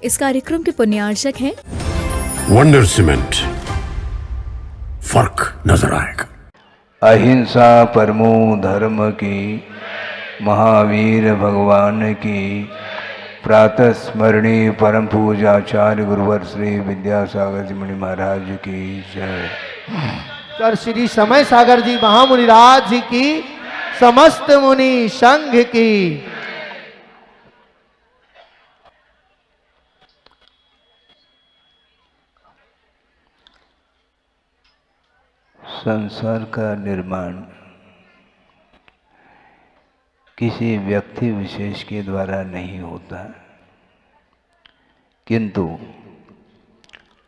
इस कार्यक्रम के पुण्यार्चक हैं वंडर सीमेंट, फर्क नजर आएगा। अहिंसा परमो धर्म की, महावीर भगवान की, प्रातः स्मरणीय परम पूजाचार्य गुरुवर श्री विद्यासागर जी मुनि महाराज की जय। कर श्री समय सागर जी महामुनिराज जी की, समस्त मुनि संघ की। संसार का निर्माण किसी व्यक्ति विशेष के द्वारा नहीं होता, किंतु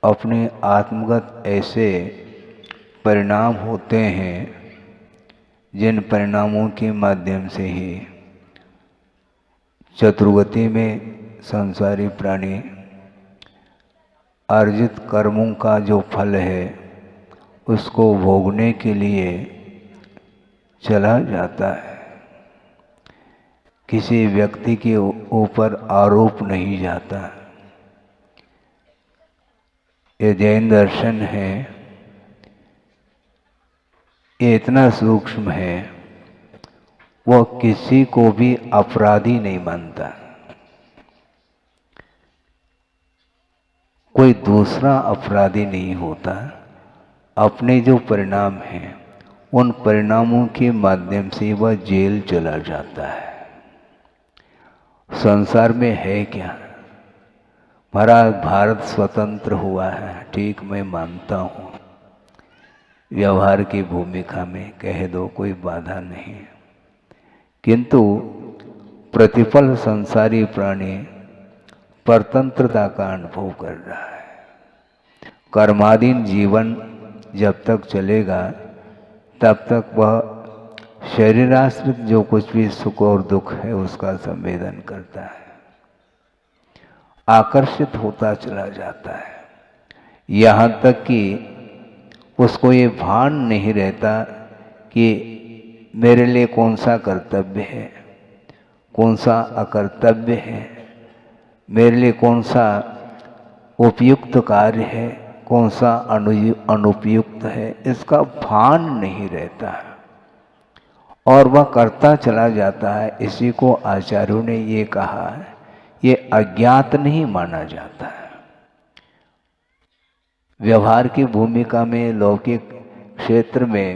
अपने आत्मगत ऐसे परिणाम होते हैं जिन परिणामों के माध्यम से ही चतुर्गति में संसारी प्राणी अर्जित कर्मों का जो फल है उसको भोगने के लिए चला जाता है। किसी व्यक्ति के ऊपर आरोप नहीं जाता। ये जैन दर्शन है, ये इतना सूक्ष्म है, वह किसी को भी अपराधी नहीं मानता। कोई दूसरा अपराधी नहीं होता। अपने जो परिणाम हैं उन परिणामों के माध्यम से वह जेल चला जाता है। संसार में है क्या? हमारा भारत स्वतंत्र हुआ है, ठीक मैं मानता हूँ। व्यवहार की भूमिका में कह दो, कोई बाधा नहीं, किंतु प्रतिपल संसारी प्राणी परतंत्रता का अनुभव कर रहा है। कर्माधीन जीवन जब तक चलेगा तब तक वह शरीराश्रित जो कुछ भी सुख और दुख है उसका संवेदन करता है, आकर्षित होता चला जाता है। यहाँ तक कि उसको ये भान नहीं रहता कि मेरे लिए कौन सा कर्तव्य है, कौन सा अकर्तव्य है, मेरे लिए कौन सा उपयुक्त कार्य है, कौन सा अनुपयुक्त है, इसका भान नहीं रहता है और वह करता चला जाता है। इसी को आचार्यों ने ये कहा है, ये अज्ञात नहीं माना जाता है। व्यवहार की भूमिका में लौकिक क्षेत्र में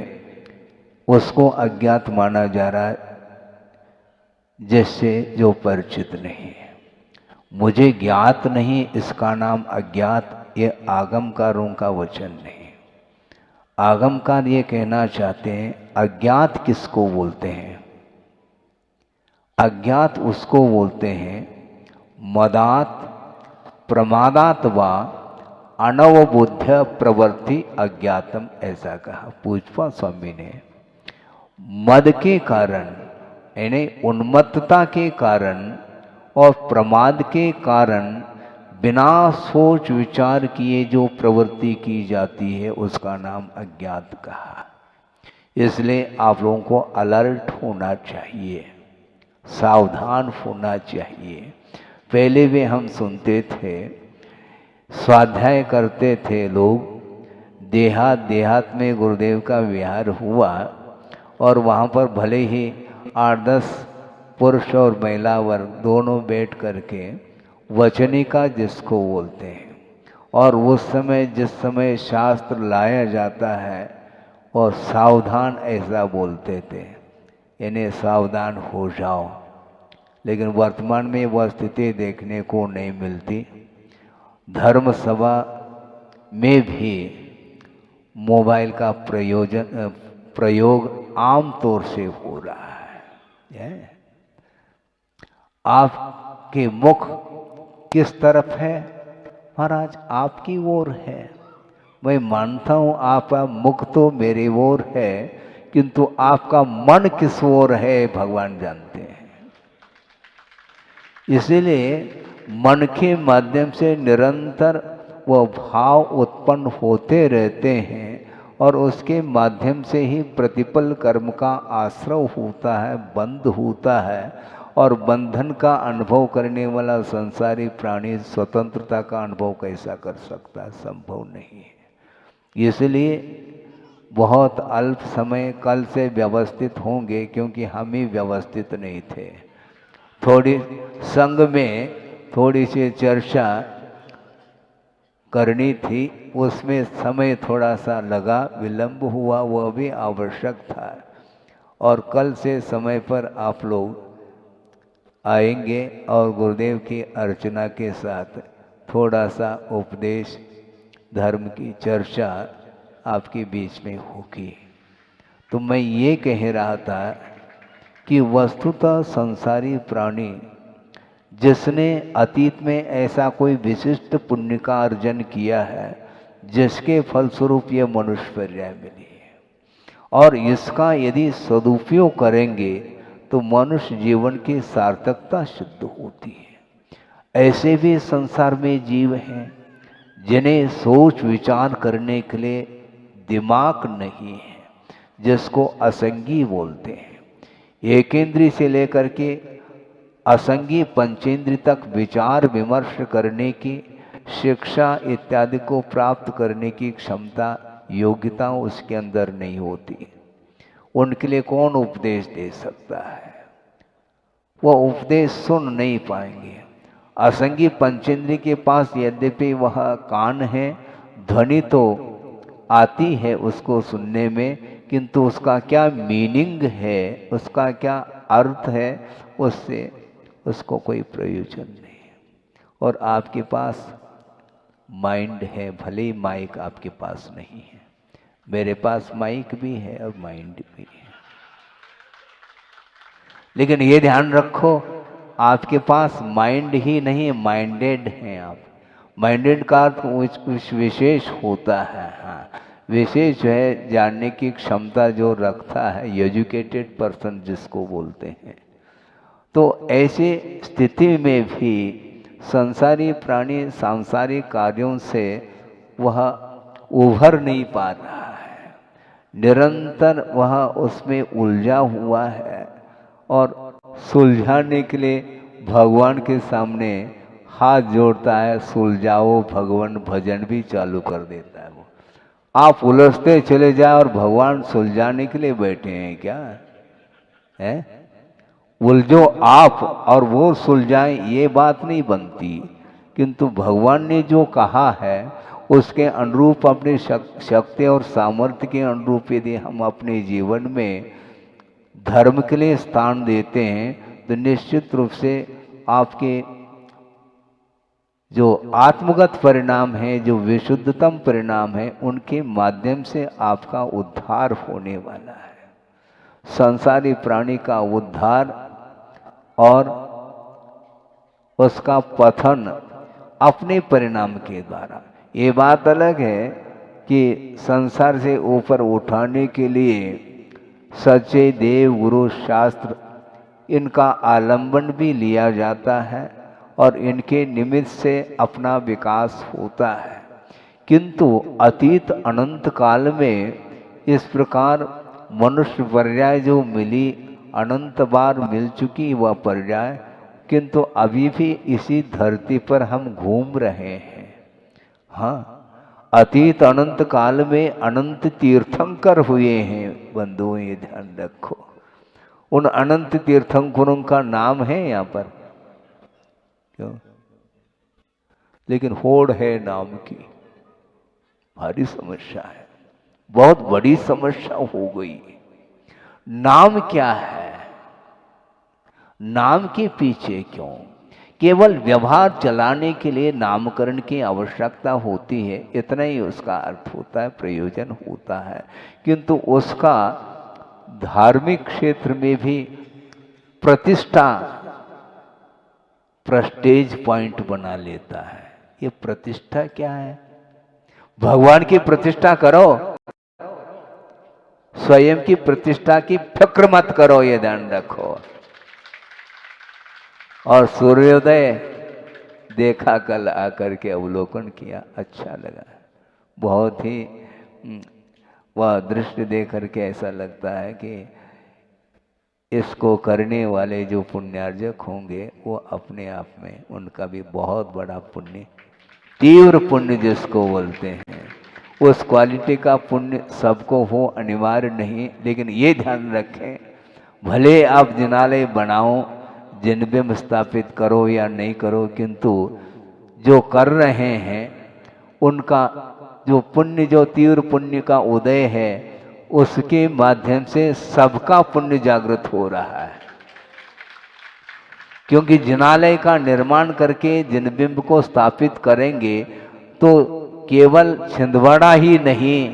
उसको अज्ञात माना जा रहा है, जिससे जो परिचित नहीं है। मुझे ज्ञात नहीं, इसका नाम अज्ञात, ये आगमकारों का वचन नहीं। आगमकार ये कहना चाहते हैं अज्ञात किसको बोलते हैं? अज्ञात उसको बोलते हैं मदात प्रमादात वा अनवबुद्ध प्रवृत्ति अज्ञातम, ऐसा कहा पूजपा स्वामी ने। मद के कारण यानी उन्मत्तता के कारण और प्रमाद के कारण बिना सोच विचार किए जो प्रवृत्ति की जाती है उसका नाम अज्ञात कहा। इसलिए आप लोगों को अलर्ट होना चाहिए, सावधान होना चाहिए। पहले भी हम सुनते थे, स्वाध्याय करते थे लोग, देहात में गुरुदेव का विहार हुआ और वहाँ पर भले ही 8-10 पुरुष और महिला वर्ग दोनों बैठ करके वचनिका जिसको बोलते हैं, और उस समय जिस समय शास्त्र लाया जाता है और सावधान ऐसा बोलते थे, यानी सावधान हो जाओ। लेकिन वर्तमान में वह स्थिति देखने को नहीं मिलती। धर्म सभा में भी मोबाइल का प्रयोग आम तौर से हो रहा है। आपके मुख किस तरफ है? महाराज आपकी ओर है। मैं मानता हूँ आपका मुख तो मेरी ओर है, किंतु आपका मन किस ओर है भगवान जानते हैं। इसीलिए मन के माध्यम से निरंतर वह भाव उत्पन्न होते रहते हैं और उसके माध्यम से ही प्रतिपल कर्म का आश्रय होता है, बंद होता है और बंधन का अनुभव करने वाला संसारी प्राणी स्वतंत्रता का अनुभव कैसा कर सकता है? संभव नहीं है। इसलिए बहुत अल्प समय कल से व्यवस्थित होंगे, क्योंकि हम ही व्यवस्थित नहीं थे। थोड़ी संघ में थोड़ी सी चर्चा करनी थी, उसमें समय थोड़ा सा लगा, विलंब हुआ, वह भी आवश्यक था। और कल से समय पर आप लोग आएंगे और गुरुदेव की अर्चना के साथ थोड़ा सा उपदेश धर्म की चर्चा आपके बीच में होगी। तो मैं ये कह रहा था कि वस्तुतः संसारी प्राणी जिसने अतीत में ऐसा कोई विशिष्ट पुण्य का अर्जन किया है, जिसके फलस्वरूप ये मनुष्य पर्याय मिली है, और इसका यदि सदुपयोग करेंगे तो मनुष्य जीवन की सार्थकता सिद्ध होती है। ऐसे भी संसार में जीव हैं जिन्हें सोच विचार करने के लिए दिमाग नहीं है, जिसको असंगी बोलते हैं। एकेंद्रीय से लेकर के असंगी पंचेंद्रिय तक विचार विमर्श करने की शिक्षा इत्यादि को प्राप्त करने की क्षमता, योग्यता उसके अंदर नहीं होती। उनके लिए कौन उपदेश दे सकता है? वह उपदेश सुन नहीं पाएंगे। असंगी पंचेंद्रिय के पास यद्यपि वह कान है, ध्वनि तो आती है उसको सुनने में, किंतु उसका क्या मीनिंग है, उसका क्या अर्थ है, उससे उसको कोई प्रयोजन नहीं है। और आपके पास माइंड है, भले ही माइक आपके पास नहीं है। मेरे पास माइक भी है और माइंड भी है, लेकिन ये ध्यान रखो, आपके पास माइंड ही नहीं, माइंडेड हैं आप। माइंडेड का अर्थ कुछ विशेष होता है। हाँ, विशेष जो है जानने की क्षमता जो रखता है, एजुकेटेड पर्सन जिसको बोलते हैं। तो ऐसे स्थिति में भी संसारी प्राणी सांसारिक कार्यों से वह उभर नहीं पा रहा है, निरंतर वह उसमें उलझा हुआ है। और सुलझाने के लिए भगवान के सामने हाथ जोड़ता है, सुलझाओ भगवान, भजन भी चालू कर देता है। वो आप उलझते चले जाए और भगवान सुलझाने के लिए बैठे हैं क्या? है उलझो आप और वो सुलझाएं, ये बात नहीं बनती। किंतु भगवान ने जो कहा है उसके अनुरूप, अपनी शक्ति और सामर्थ्य के अनुरूप यदि हम अपने जीवन में धर्म के लिए स्थान देते हैं, तो निश्चित रूप से आपके जो आत्मगत परिणाम है, जो विशुद्धतम परिणाम है, उनके माध्यम से आपका उद्धार होने वाला है। संसारी प्राणी का उद्धार और उसका पतन अपने परिणाम के द्वारा। ये बात अलग है कि संसार से ऊपर उठाने के लिए सच्चे देव, गुरु, शास्त्र, इनका आलंबन भी लिया जाता है और इनके निमित्त से अपना विकास होता है। किंतु अतीत अनंत काल में इस प्रकार मनुष्य पर्याय जो मिली, अनंत बार मिल चुकी वह पर्याय, किंतु अभी भी इसी धरती पर हम घूम रहे हैं। हाँ, अतीत अनंत काल में अनंत तीर्थंकर हुए हैं बंधुओं, ये ध्यान रखो। उन अनंत तीर्थंकरों का नाम है यहाँ पर, क्यों? लेकिन होड़ है नाम की, भारी समस्या है, बहुत बड़ी समस्या हो गई। नाम क्या है? नाम के पीछे क्यों? केवल व्यवहार चलाने के लिए नामकरण की आवश्यकता होती है, इतना ही उसका अर्थ होता है, प्रयोजन होता है। किंतु उसका धार्मिक क्षेत्र में भी प्रतिष्ठा, प्रेस्टीज पॉइंट बना लेता है। ये प्रतिष्ठा क्या है? भगवान की प्रतिष्ठा करो, स्वयं की प्रतिष्ठा की फिक्र मत करो, ये ध्यान रखो। और सूर्योदय देखा, कल आकर के अवलोकन किया, अच्छा लगा। बहुत ही वह दृश्य देख करके ऐसा लगता है कि इसको करने वाले जो पुण्यार्जक होंगे वो अपने आप में उनका भी बहुत बड़ा पुण्य, तीव्र पुण्य जिसको बोलते हैं, उस क्वालिटी का पुण्य सबको हो अनिवार्य नहीं। लेकिन ये ध्यान रखें, भले आप जिनालय बनाओ, जिनबिंब स्थापित करो या नहीं करो, किंतु जो कर रहे हैं उनका जो पुण्य, जो तीव्र पुण्य का उदय है, उसके माध्यम से सबका पुण्य जागृत हो रहा है। क्योंकि जिनालय का निर्माण करके जिनबिंब को स्थापित करेंगे तो केवल छिंदवाड़ा ही नहीं,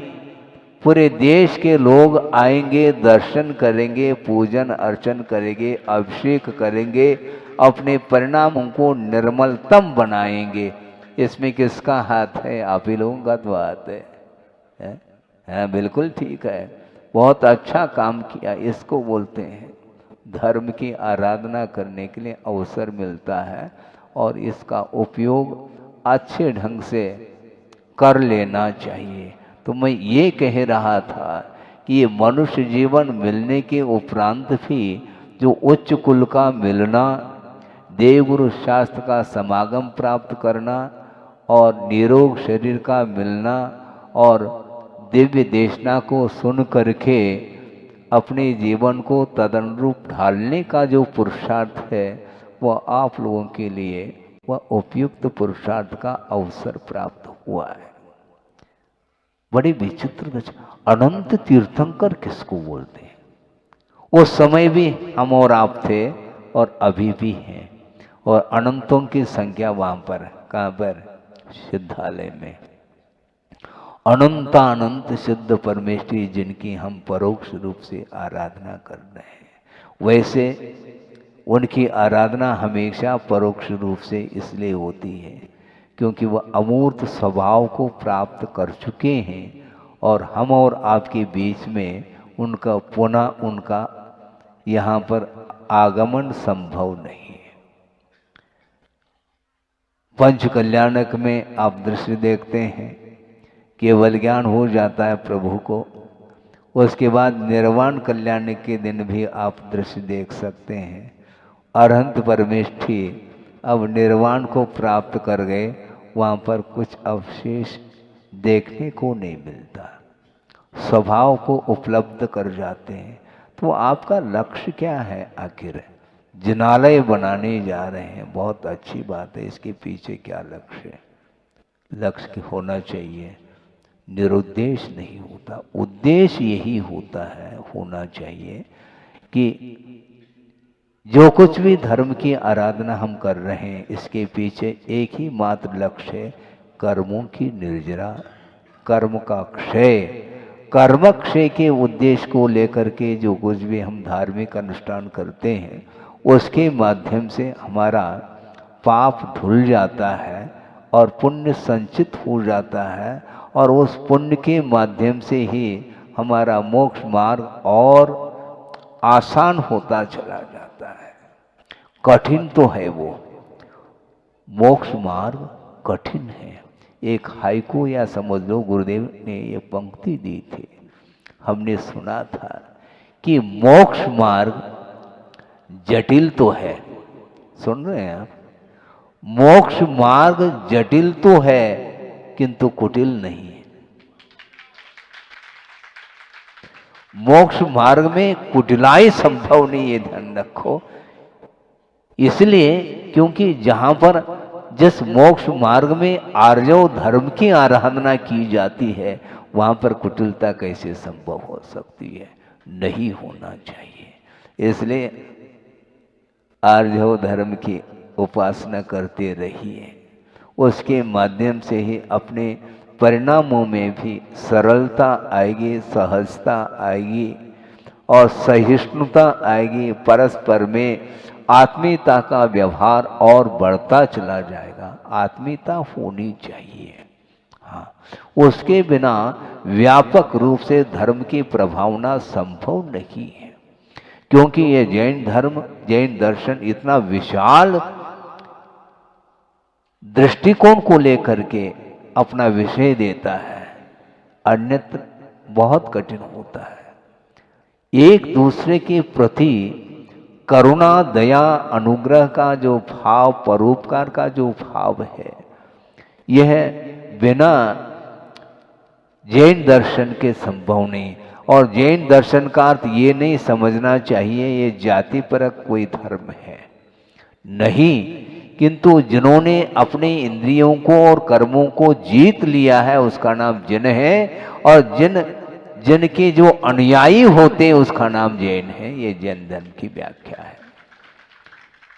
पूरे देश के लोग आएंगे, दर्शन करेंगे, पूजन अर्चन करेंगे, अभिषेक करेंगे, अपने परिणामों को निर्मलतम बनाएंगे। इसमें किसका हाथ है? आप ही लोगों का तो हाथ है? हाँ, बिल्कुल ठीक है, बहुत अच्छा काम किया। इसको बोलते हैं धर्म की आराधना करने के लिए अवसर मिलता है और इसका उपयोग अच्छे ढंग से कर लेना चाहिए। तो मैं ये कह रहा था कि ये मनुष्य जीवन मिलने के उपरांत भी जो उच्च कुल का मिलना, देवगुरु शास्त्र का समागम प्राप्त करना और निरोग शरीर का मिलना और दिव्य देशना को सुन करके अपने जीवन को तदनुरूप ढालने का जो पुरुषार्थ है, वह आप लोगों के लिए वह उपयुक्त पुरुषार्थ का अवसर प्राप्त हुआ है। बड़ी विचित्र अनंत तीर्थंकर किसको बोलते हैं? वो समय भी हम और आप थे और अभी भी हैं, और अनंतों की संख्या वहां पर, कहाँ पर? सिद्धालय में। अनंतानंत सिद्ध परमेश्वरी जिनकी हम परोक्ष रूप से आराधना कर रहे हैं, वैसे उनकी आराधना हमेशा परोक्ष रूप से इसलिए होती है क्योंकि वह अमूर्त स्वभाव को प्राप्त कर चुके हैं और हम और आपके बीच में उनका पुनः उनका यहाँ पर आगमन संभव नहीं है। पंच कल्याणक में आप दृश्य देखते हैं, केवल ज्ञान हो जाता है प्रभु को, उसके बाद निर्वाण कल्याण के दिन भी आप दृश्य देख सकते हैं। अरहंत परमेष्ठी अब निर्वाण को प्राप्त कर गए, वहाँ पर कुछ अवशेष देखने को नहीं मिलता, स्वभाव को उपलब्ध कर जाते हैं। तो आपका लक्ष्य क्या है? आखिर जिनालय बनाने जा रहे हैं, बहुत अच्छी बात है, इसके पीछे क्या लक्ष्य है? लक्ष्य होना चाहिए, निरुद्देश्य नहीं होता, उद्देश्य यही होता है, होना चाहिए कि जो कुछ भी धर्म की आराधना हम कर रहे हैं, इसके पीछे एक ही मात्र लक्ष्य है, कर्मों की निर्जरा, कर्म का क्षय। कर्म क्षय के उद्देश्य को लेकर के जो कुछ भी हम धार्मिक अनुष्ठान करते हैं, उसके माध्यम से हमारा पाप धुल जाता है और पुण्य संचित हो जाता है, और उस पुण्य के माध्यम से ही हमारा मोक्ष मार्ग और आसान होता चला जाता है। कठिन तो है वो मोक्ष मार्ग, कठिन है। एक हाइकू या समझ लो गुरुदेव ने ये पंक्ति दी थी, हमने सुना था कि मोक्ष मार्ग जटिल तो है, सुन रहे हैं आप? मोक्ष मार्ग जटिल तो है किंतु कुटिल नहीं है। मोक्ष मार्ग में कुटिलाई संभव नहीं है, ध्यान रखो। इसलिए क्योंकि जहां पर जिस मोक्ष मार्ग में आर्जव धर्म की आराधना की जाती है, वहां पर कुटिलता कैसे संभव हो सकती है? नहीं होना चाहिए। इसलिए आर्जव धर्म की उपासना करते रहिए, उसके माध्यम से ही अपने परिणामों में भी सरलता आएगी, सहजता आएगी और सहिष्णुता आएगी। परस्पर में आत्मीयता का व्यवहार और बढ़ता चला जाएगा। आत्मीयता होनी चाहिए, हाँ, उसके बिना व्यापक रूप से धर्म की प्रभावना संभव नहीं है। क्योंकि ये जैन धर्म, जैन दर्शन इतना विशाल दृष्टिकोण को लेकर के अपना विषय देता है, अन्यत्र बहुत कठिन होता है। एक दूसरे के प्रति करुणा दया अनुग्रह का जो भाव, परोपकार का जो भाव है, यह बिना जैन दर्शन के संभव नहीं। और जैन दर्शन का अर्थ ये नहीं समझना चाहिए ये जाति परक कोई धर्म है, नहीं, किंतु जिन्होंने अपने इंद्रियों को और कर्मों को जीत लिया है उसका नाम जिन है, और जिनके जो अनुयायी होते हैं उसका नाम जैन है। ये जैन धर्म की व्याख्या है।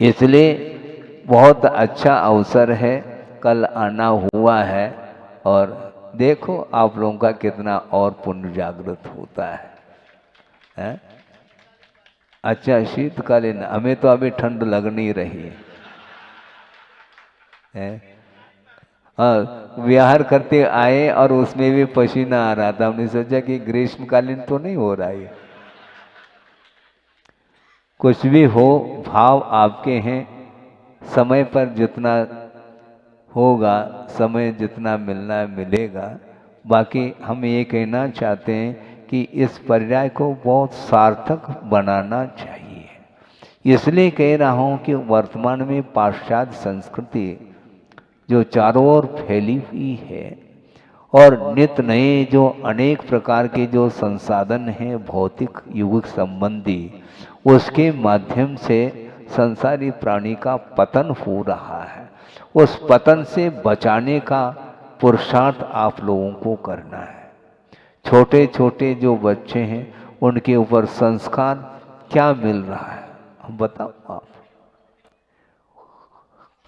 इसलिए बहुत अच्छा अवसर है, कल आना हुआ है, और देखो आप लोगों का कितना और पुण्य जागृत होता है? अच्छा, शीतकालीन, हमें तो अभी ठंड लग नहीं रही है। विहार करते आए और उसमें भी पसीना आ रहा था, हमने सोचा कि ग्रीष्मकालीन तो नहीं हो रहा है। कुछ भी हो, भाव आपके हैं, समय पर जितना होगा, समय जितना मिलना है मिलेगा। बाकी हम ये कहना चाहते हैं कि इस पर्याय को बहुत सार्थक बनाना चाहिए। इसलिए कह रहा हूँ कि वर्तमान में पाश्चात्य संस्कृति जो चारों ओर फैली हुई है, और नित्य नए जो अनेक प्रकार के जो संसाधन हैं भौतिक युग संबंधी, उसके माध्यम से संसारी प्राणी का पतन हो रहा है। उस पतन से बचाने का पुरुषार्थ आप लोगों को करना है। छोटे छोटे जो बच्चे हैं उनके ऊपर संस्कार क्या मिल रहा है, हम बताओ आप।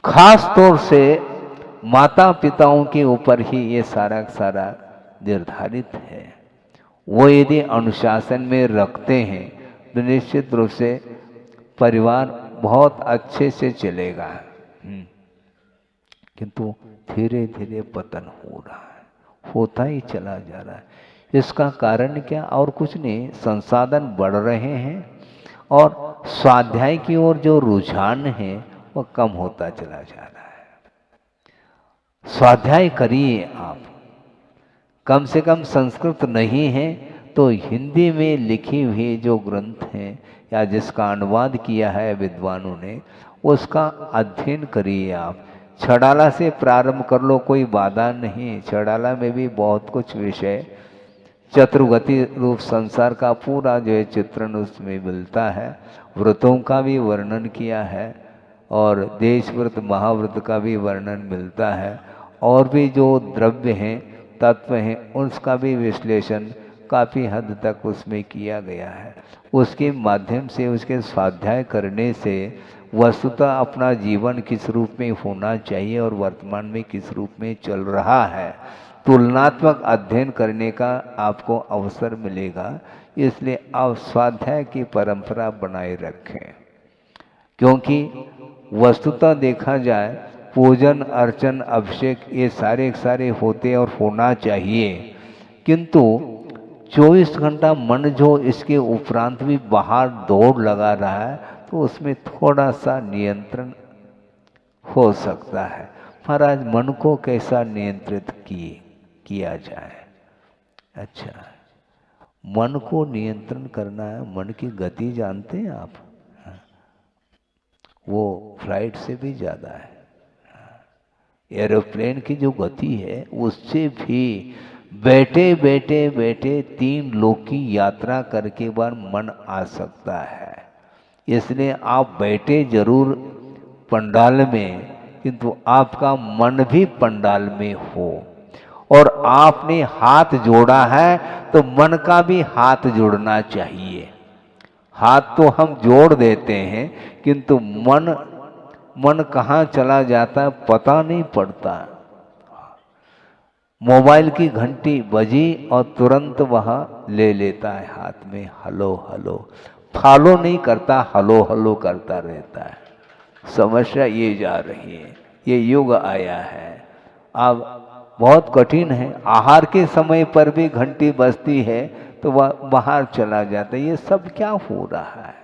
खास तौर से माता पिताओं के ऊपर ही ये सारा सारा निर्धारित है। वो यदि अनुशासन में रखते हैं तो निश्चित रूप से परिवार बहुत अच्छे से चलेगा। किंतु धीरे धीरे पतन हो रहा है, होता ही चला जा रहा है। इसका कारण क्या, और कुछ नहीं, संसाधन बढ़ रहे हैं और स्वाध्याय की ओर जो रुझान है वह कम होता चला जा रहा है। स्वाध्याय करिए आप, कम से कम संस्कृत नहीं है तो हिंदी में लिखी हुई जो ग्रंथ हैं या जिसका अनुवाद किया है विद्वानों ने, उसका अध्ययन करिए आप। छड़ाला से प्रारंभ कर लो, कोई बाधा नहीं। छड़ाला में भी बहुत कुछ विषय, चतुर्गति रूप संसार का पूरा जो है चित्रण उसमें मिलता है। व्रतों का भी वर्णन किया है और देश व्रत महाव्रत का भी वर्णन मिलता है, और भी जो द्रव्य हैं, तत्व हैं, उसका भी विश्लेषण काफ़ी हद तक उसमें किया गया है। उसके माध्यम से, उसके स्वाध्याय करने से वस्तुतः अपना जीवन किस रूप में होना चाहिए और वर्तमान में किस रूप में चल रहा है, तुलनात्मक अध्ययन करने का आपको अवसर मिलेगा। इसलिए आप स्वाध्याय की परंपरा बनाए रखें, क्योंकि वस्तुतः देखा जाए पूजन अर्चन अभिषेक ये सारे होते और होना चाहिए, किंतु 24 घंटा मन जो इसके उपरांत भी बाहर दौड़ लगा रहा है तो उसमें थोड़ा सा नियंत्रण हो सकता है। महाराज, मन को कैसा नियंत्रित किया जाए? अच्छा, मन को नियंत्रण करना है। मन की गति जानते हैं आप? वो फ्लाइट से भी ज़्यादा है। एरोप्लेन की जो गति है उससे भी बैठे बैठे 3 लोक की यात्रा करके बार मन आ सकता है। इसलिए आप बैठे जरूर पंडाल में, किंतु आपका मन भी पंडाल में हो। और आपने हाथ जोड़ा है तो मन का भी हाथ जोड़ना चाहिए। हाथ तो हम जोड़ देते हैं, किंतु मन कहाँ चला जाता है पता नहीं पड़ता। मोबाइल की घंटी बजी और तुरंत वह ले लेता है हाथ में, हलो हलो, फॉलो नहीं करता, हलो हलो करता रहता है। समस्या ये जा रही है, ये युग आया है। अब बहुत कठिन है। आहार के समय पर भी घंटी बजती है तो वह बाहर चला जाता है। ये सब क्या हो रहा है?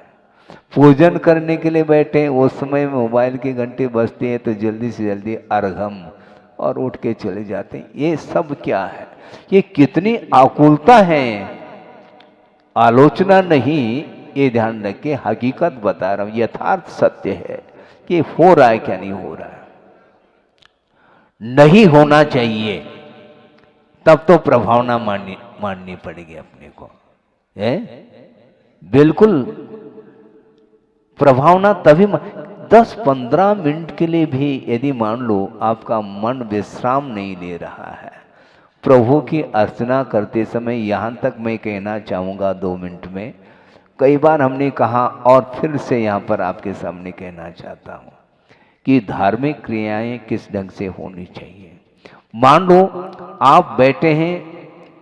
पूजन करने के लिए बैठे, उस समय मोबाइल की घंटी बजती है तो जल्दी से जल्दी अर्घम और उठ के चले जाते हैं। ये सब क्या है? ये कितनी आकुलता है। आलोचना नहीं, ये ध्यान रखिए, हकीकत बता रहा हूं, यथार्थ सत्य है कि हो रहा है क्या नहीं हो रहा है। नहीं होना चाहिए तब तो प्रभावना माननी पड़ेगी अपने को, है बिल्कुल। प्रभावना तभी 10-15 मिनट के लिए भी यदि मान लो आपका मन विश्राम नहीं ले रहा है, प्रभु की अर्चना करते समय, यहाँ तक मैं कहना चाहूँगा 2 मिनट में, कई बार हमने कहा और फिर से यहाँ पर आपके सामने कहना चाहता हूँ कि धार्मिक क्रियाएं किस ढंग से होनी चाहिए। मान लो आप बैठे हैं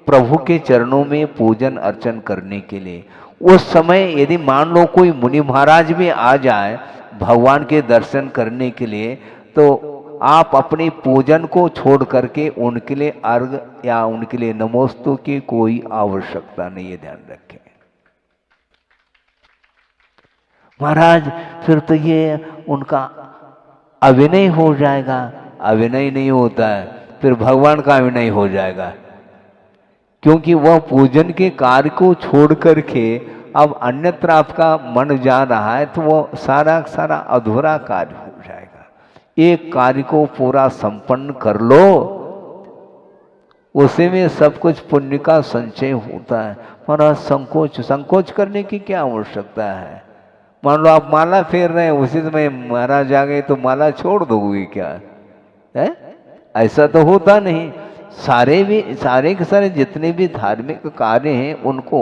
प्रभु के चरणों में पूजन अर्चन करने के लिए, उस समय यदि मान लो कोई मुनि महाराज भी आ जाए भगवान के दर्शन करने के लिए, तो आप अपने पूजन को छोड़ करके उनके लिए अर्घ या उनके लिए नमोस्तु की कोई आवश्यकता नहीं है, ध्यान रखें। महाराज फिर तो ये उनका अभिनय हो जाएगा। अभिनय नहीं होता है, फिर भगवान का अभिनय हो जाएगा, क्योंकि वह पूजन के कार्य को छोड़ करके अब अन्यत्र आपका मन जा रहा है, तो वो सारा सारा अधूरा कार्य हो जाएगा। एक कार्य को पूरा संपन्न कर लो, उसी में सब कुछ पुण्य का संचय होता है। महाराज संकोच करने की क्या आवश्यकता है। मान लो आप माला फेर रहे हैं, उसी समय महाराज आ गए तो माला छोड़ दोगे क्या, है? ऐसा तो होता नहीं। सारे के सारे जितने भी धार्मिक कार्य हैं उनको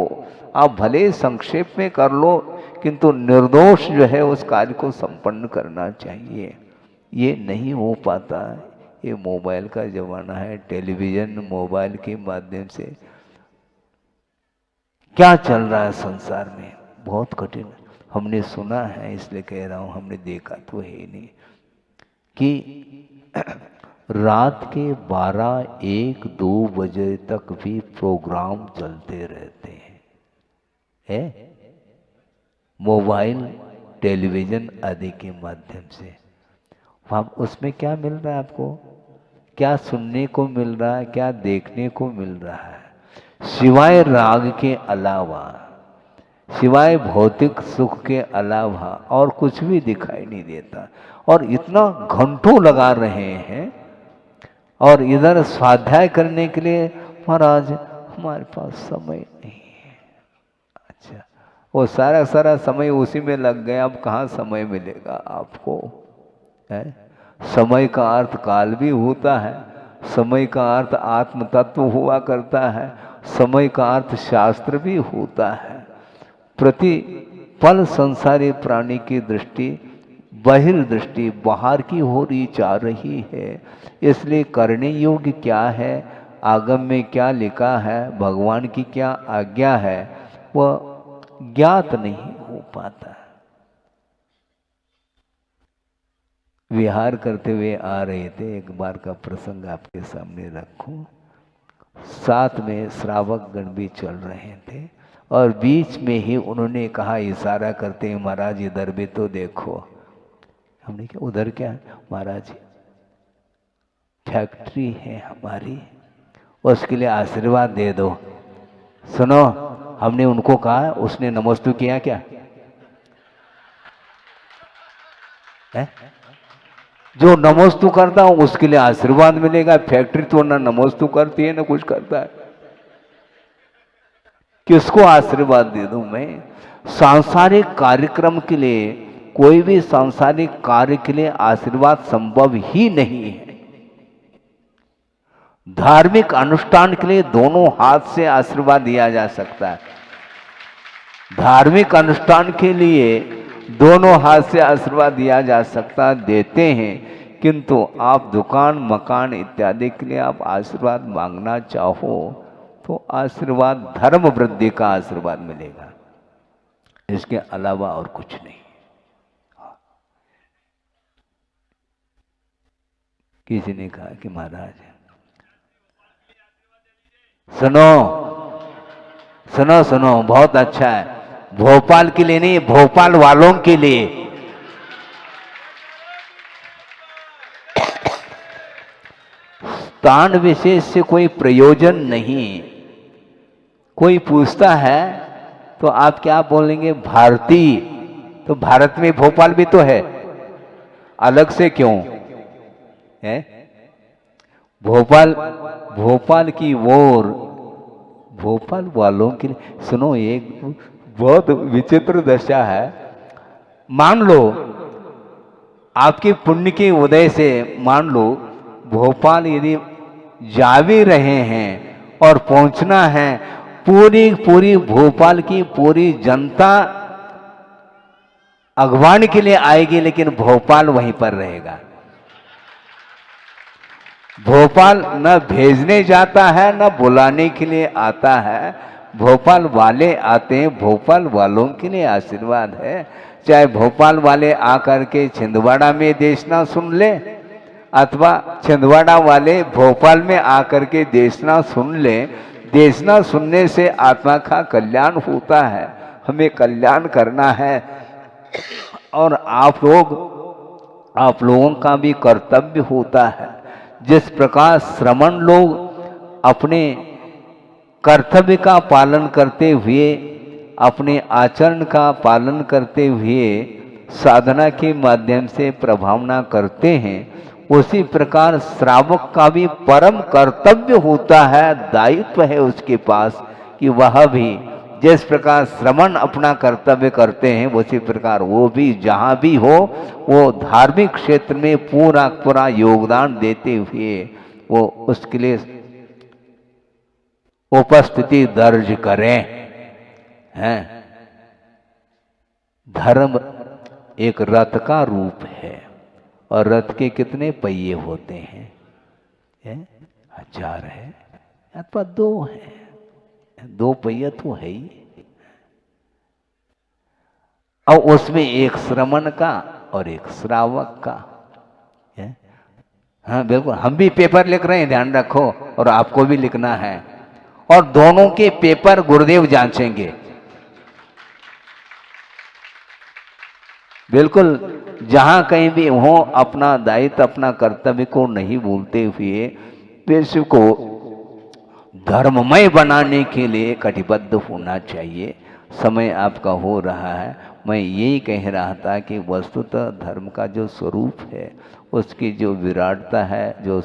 आप भले संक्षेप में कर लो, किंतु निर्दोष जो है उस कार्य को संपन्न करना चाहिए। ये नहीं हो पाता। ये मोबाइल का जमाना है, टेलीविजन मोबाइल के माध्यम से क्या चल रहा है संसार में, बहुत कठिन। हमने सुना है इसलिए कह रहा हूं, हमने देखा तो है ही नहीं कि रात के 12-1-2 बजे तक भी प्रोग्राम चलते रहते हैं, है? मोबाइल टेलीविजन आदि के माध्यम से। हम उसमें क्या मिल रहा है आपको, क्या सुनने को मिल रहा है, क्या देखने को मिल रहा है, सिवाय राग के अलावा, सिवाय भौतिक सुख के अलावा और कुछ भी दिखाई नहीं देता। और इतना घंटों लगा रहे हैं, और इधर स्वाध्याय करने के लिए महाराज हमारे पास समय नहीं है। अच्छा, वो सारा समय उसी में लग गया, अब कहाँ समय मिलेगा आपको, है? समय का अर्थ काल भी होता है, समय का अर्थ आत्म तत्व हुआ करता है, समय का अर्थ शास्त्र भी होता है। प्रति पल संसारी प्राणी की दृष्टि बहिर्दृष्टि बाहर की हो रही जा रही है। इसलिए करने योग्य क्या है, आगम में क्या लिखा है, भगवान की क्या आज्ञा है, वह ज्ञात नहीं हो पाता। विहार करते हुए आ रहे थे, एक बार का प्रसंग आपके सामने रखूं। साथ में श्रावक गण भी चल रहे थे, और बीच में ही उन्होंने कहा, इशारा करते हैं, महाराज इधर भी तो देखो। हमने क्या उधर क्या है? महाराज फैक्ट्री है हमारी, उसके लिए आशीर्वाद दे दो। सुनो, हमने उनको कहा, उसने नमोस्तु किया क्या है? जो नमोस्तु करता हूं उसके लिए आशीर्वाद मिलेगा। फैक्ट्री तो ना नमोस्तु करती है ना कुछ करता है, किसको आशीर्वाद दे दूं मैं? सांसारिक कार्यक्रम के लिए, कोई भी सांसारिक कार्य के लिए आशीर्वाद संभव ही नहीं है। धार्मिक अनुष्ठान के लिए दोनों हाथ से आशीर्वाद दिया जा सकता है। धार्मिक अनुष्ठान के लिए दोनों हाथ से आशीर्वाद दिया जा सकता, देते हैं, किंतु आप दुकान मकान इत्यादि के लिए आप आशीर्वाद मांगना चाहो तो आशीर्वाद धर्म वृद्धि का आशीर्वाद मिलेगा, इसके अलावा और कुछ नहीं। किसी ने कहा कि महाराज सुनो सुनो सुनो, बहुत अच्छा है, भोपाल के लिए नहीं, भोपाल वालों के लिए। स्थान विशेष से कोई प्रयोजन नहीं। कोई पूछता है तो आप क्या बोलेंगे? भारतीय। तो भारत में भोपाल भी तो है, अलग से क्यों है? भोपाल, भोपाल की ओर, भोपाल वालों के लिए सुनो, एक बहुत विचित्र दशा है। मान लो आपके पुण्य के उदय से, मान लो भोपाल यदि जा भी रहे हैं और पहुंचना है, पूरी पूरी भोपाल की पूरी जनता अगवान के लिए आएगी, लेकिन भोपाल वहीं पर रहेगा। भोपाल न भेजने जाता है न बुलाने के लिए आता है, भोपाल वाले आते हैं। भोपाल वालों के लिए आशीर्वाद है। चाहे भोपाल वाले आकर के छिंदवाड़ा में देशना सुन ले, अथवा छिंदवाड़ा वाले भोपाल में आकर के देशना सुन ले। देशना सुनने से आत्मा का कल्याण होता है, हमें कल्याण करना है। और आप लोगों का भी कर्तव्य होता है। जिस प्रकार श्रमण लोग अपने कर्तव्य का पालन करते हुए, अपने आचरण का पालन करते हुए साधना के माध्यम से प्रभावना करते हैं, उसी प्रकार श्रावक का भी परम कर्तव्य होता है, दायित्व है उसके पास कि वह भी जिस प्रकार श्रमण अपना कर्तव्य करते हैं, उसी प्रकार वो भी जहाँ भी हो, वो धार्मिक क्षेत्र में पूरा पूरा योगदान देते हुए वो उसके लिए उपस्थिति दर्ज करें। हैं, धर्म एक रथ का रूप है, और रथ के कितने पहिए होते हैं? 1000 है अथवा 2 है, 2 पहिया तो है ही। और उसमें एक श्रमण का और एक श्रावक का है। हाँ बिल्कुल, हम भी पेपर लिख रहे हैं, ध्यान रखो, और आपको भी लिखना है। और दोनों के पेपर गुरुदेव जांचेंगे। बिल्कुल, जहां कहीं भी हो, अपना दायित्व अपना कर्तव्य को नहीं भूलते हुए विश्व को धर्ममय बनाने के लिए कटिबद्ध होना चाहिए। समय आपका हो रहा है। मैं यही कह रहा था कि वस्तुतः धर्म का जो स्वरूप है, उसकी जो विराटता है, जो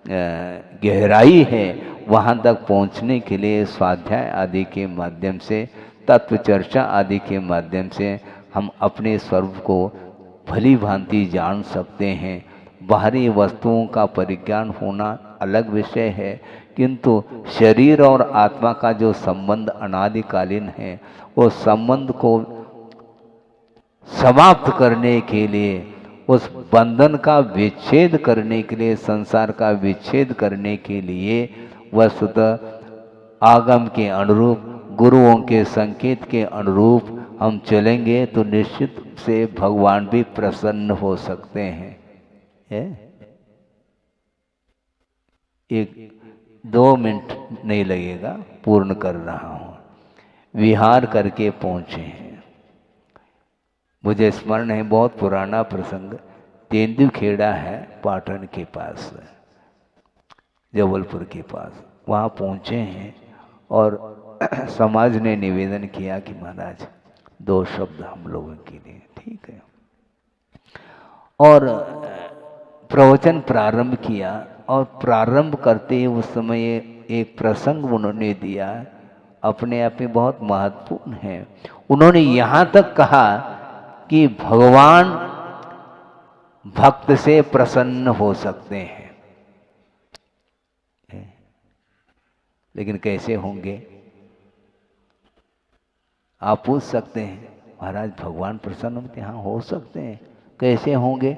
गहराई है, वहाँ तक पहुँचने के लिए स्वाध्याय आदि के माध्यम से, तत्व चर्चा आदि के माध्यम से हम अपने स्वरूप को भली भांति जान सकते हैं। बाहरी वस्तुओं का परिज्ञान होना अलग विषय है, किंतु शरीर और आत्मा का जो संबंध अनादिकालीन है, उस संबंध को समाप्त करने के लिए, उस बंधन का विच्छेद करने के लिए, संसार का विच्छेद करने के लिए वस्तुतः आगम के अनुरूप, गुरुओं के संकेत के अनुरूप हम चलेंगे तो निश्चित से भगवान भी प्रसन्न हो सकते हैं। 1-2 मिनट नहीं लगेगा, पूर्ण कर रहा हूँ। विहार करके पहुँचे हैं। मुझे स्मरण है, बहुत पुराना प्रसंग, तेंदुखेड़ा है पाटन के पास, जबलपुर के पास। वहाँ पहुँचे हैं और समाज ने निवेदन किया कि महाराज 2 शब्द हम लोगों के लिए। ठीक है। और प्रवचन प्रारंभ किया, और प्रारंभ करते उस समय एक प्रसंग उन्होंने दिया, अपने आप में बहुत महत्वपूर्ण है। उन्होंने यहाँ तक कहा कि भगवान भक्त से प्रसन्न हो सकते हैं, लेकिन कैसे होंगे? आप पूछ सकते हैं, महाराज भगवान प्रसन्न होते? हाँ, हो सकते हैं। कैसे होंगे?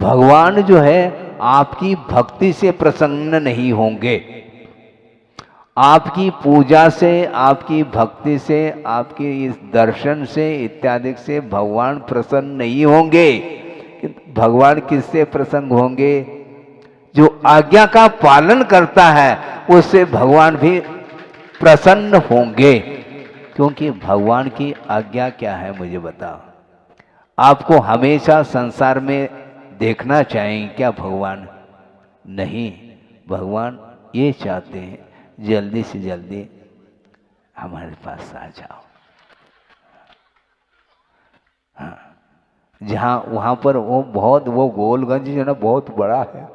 भगवान जो है आपकी भक्ति से प्रसन्न नहीं होंगे। आपकी पूजा से, आपकी भक्ति से, आपके इस दर्शन से इत्यादि से भगवान प्रसन्न नहीं होंगे। भगवान किससे प्रसन्न होंगे? जो आज्ञा का पालन करता है, उससे भगवान भी प्रसन्न होंगे। क्योंकि भगवान की आज्ञा क्या है, मुझे बताओ। आपको हमेशा संसार में देखना चाहिए क्या भगवान? नहीं, भगवान ये चाहते हैं जल्दी से जल्दी हमारे पास आ जाओ। हाँ, जहाँ वहाँ पर वो गोलगंज जो ना बहुत बड़ा है,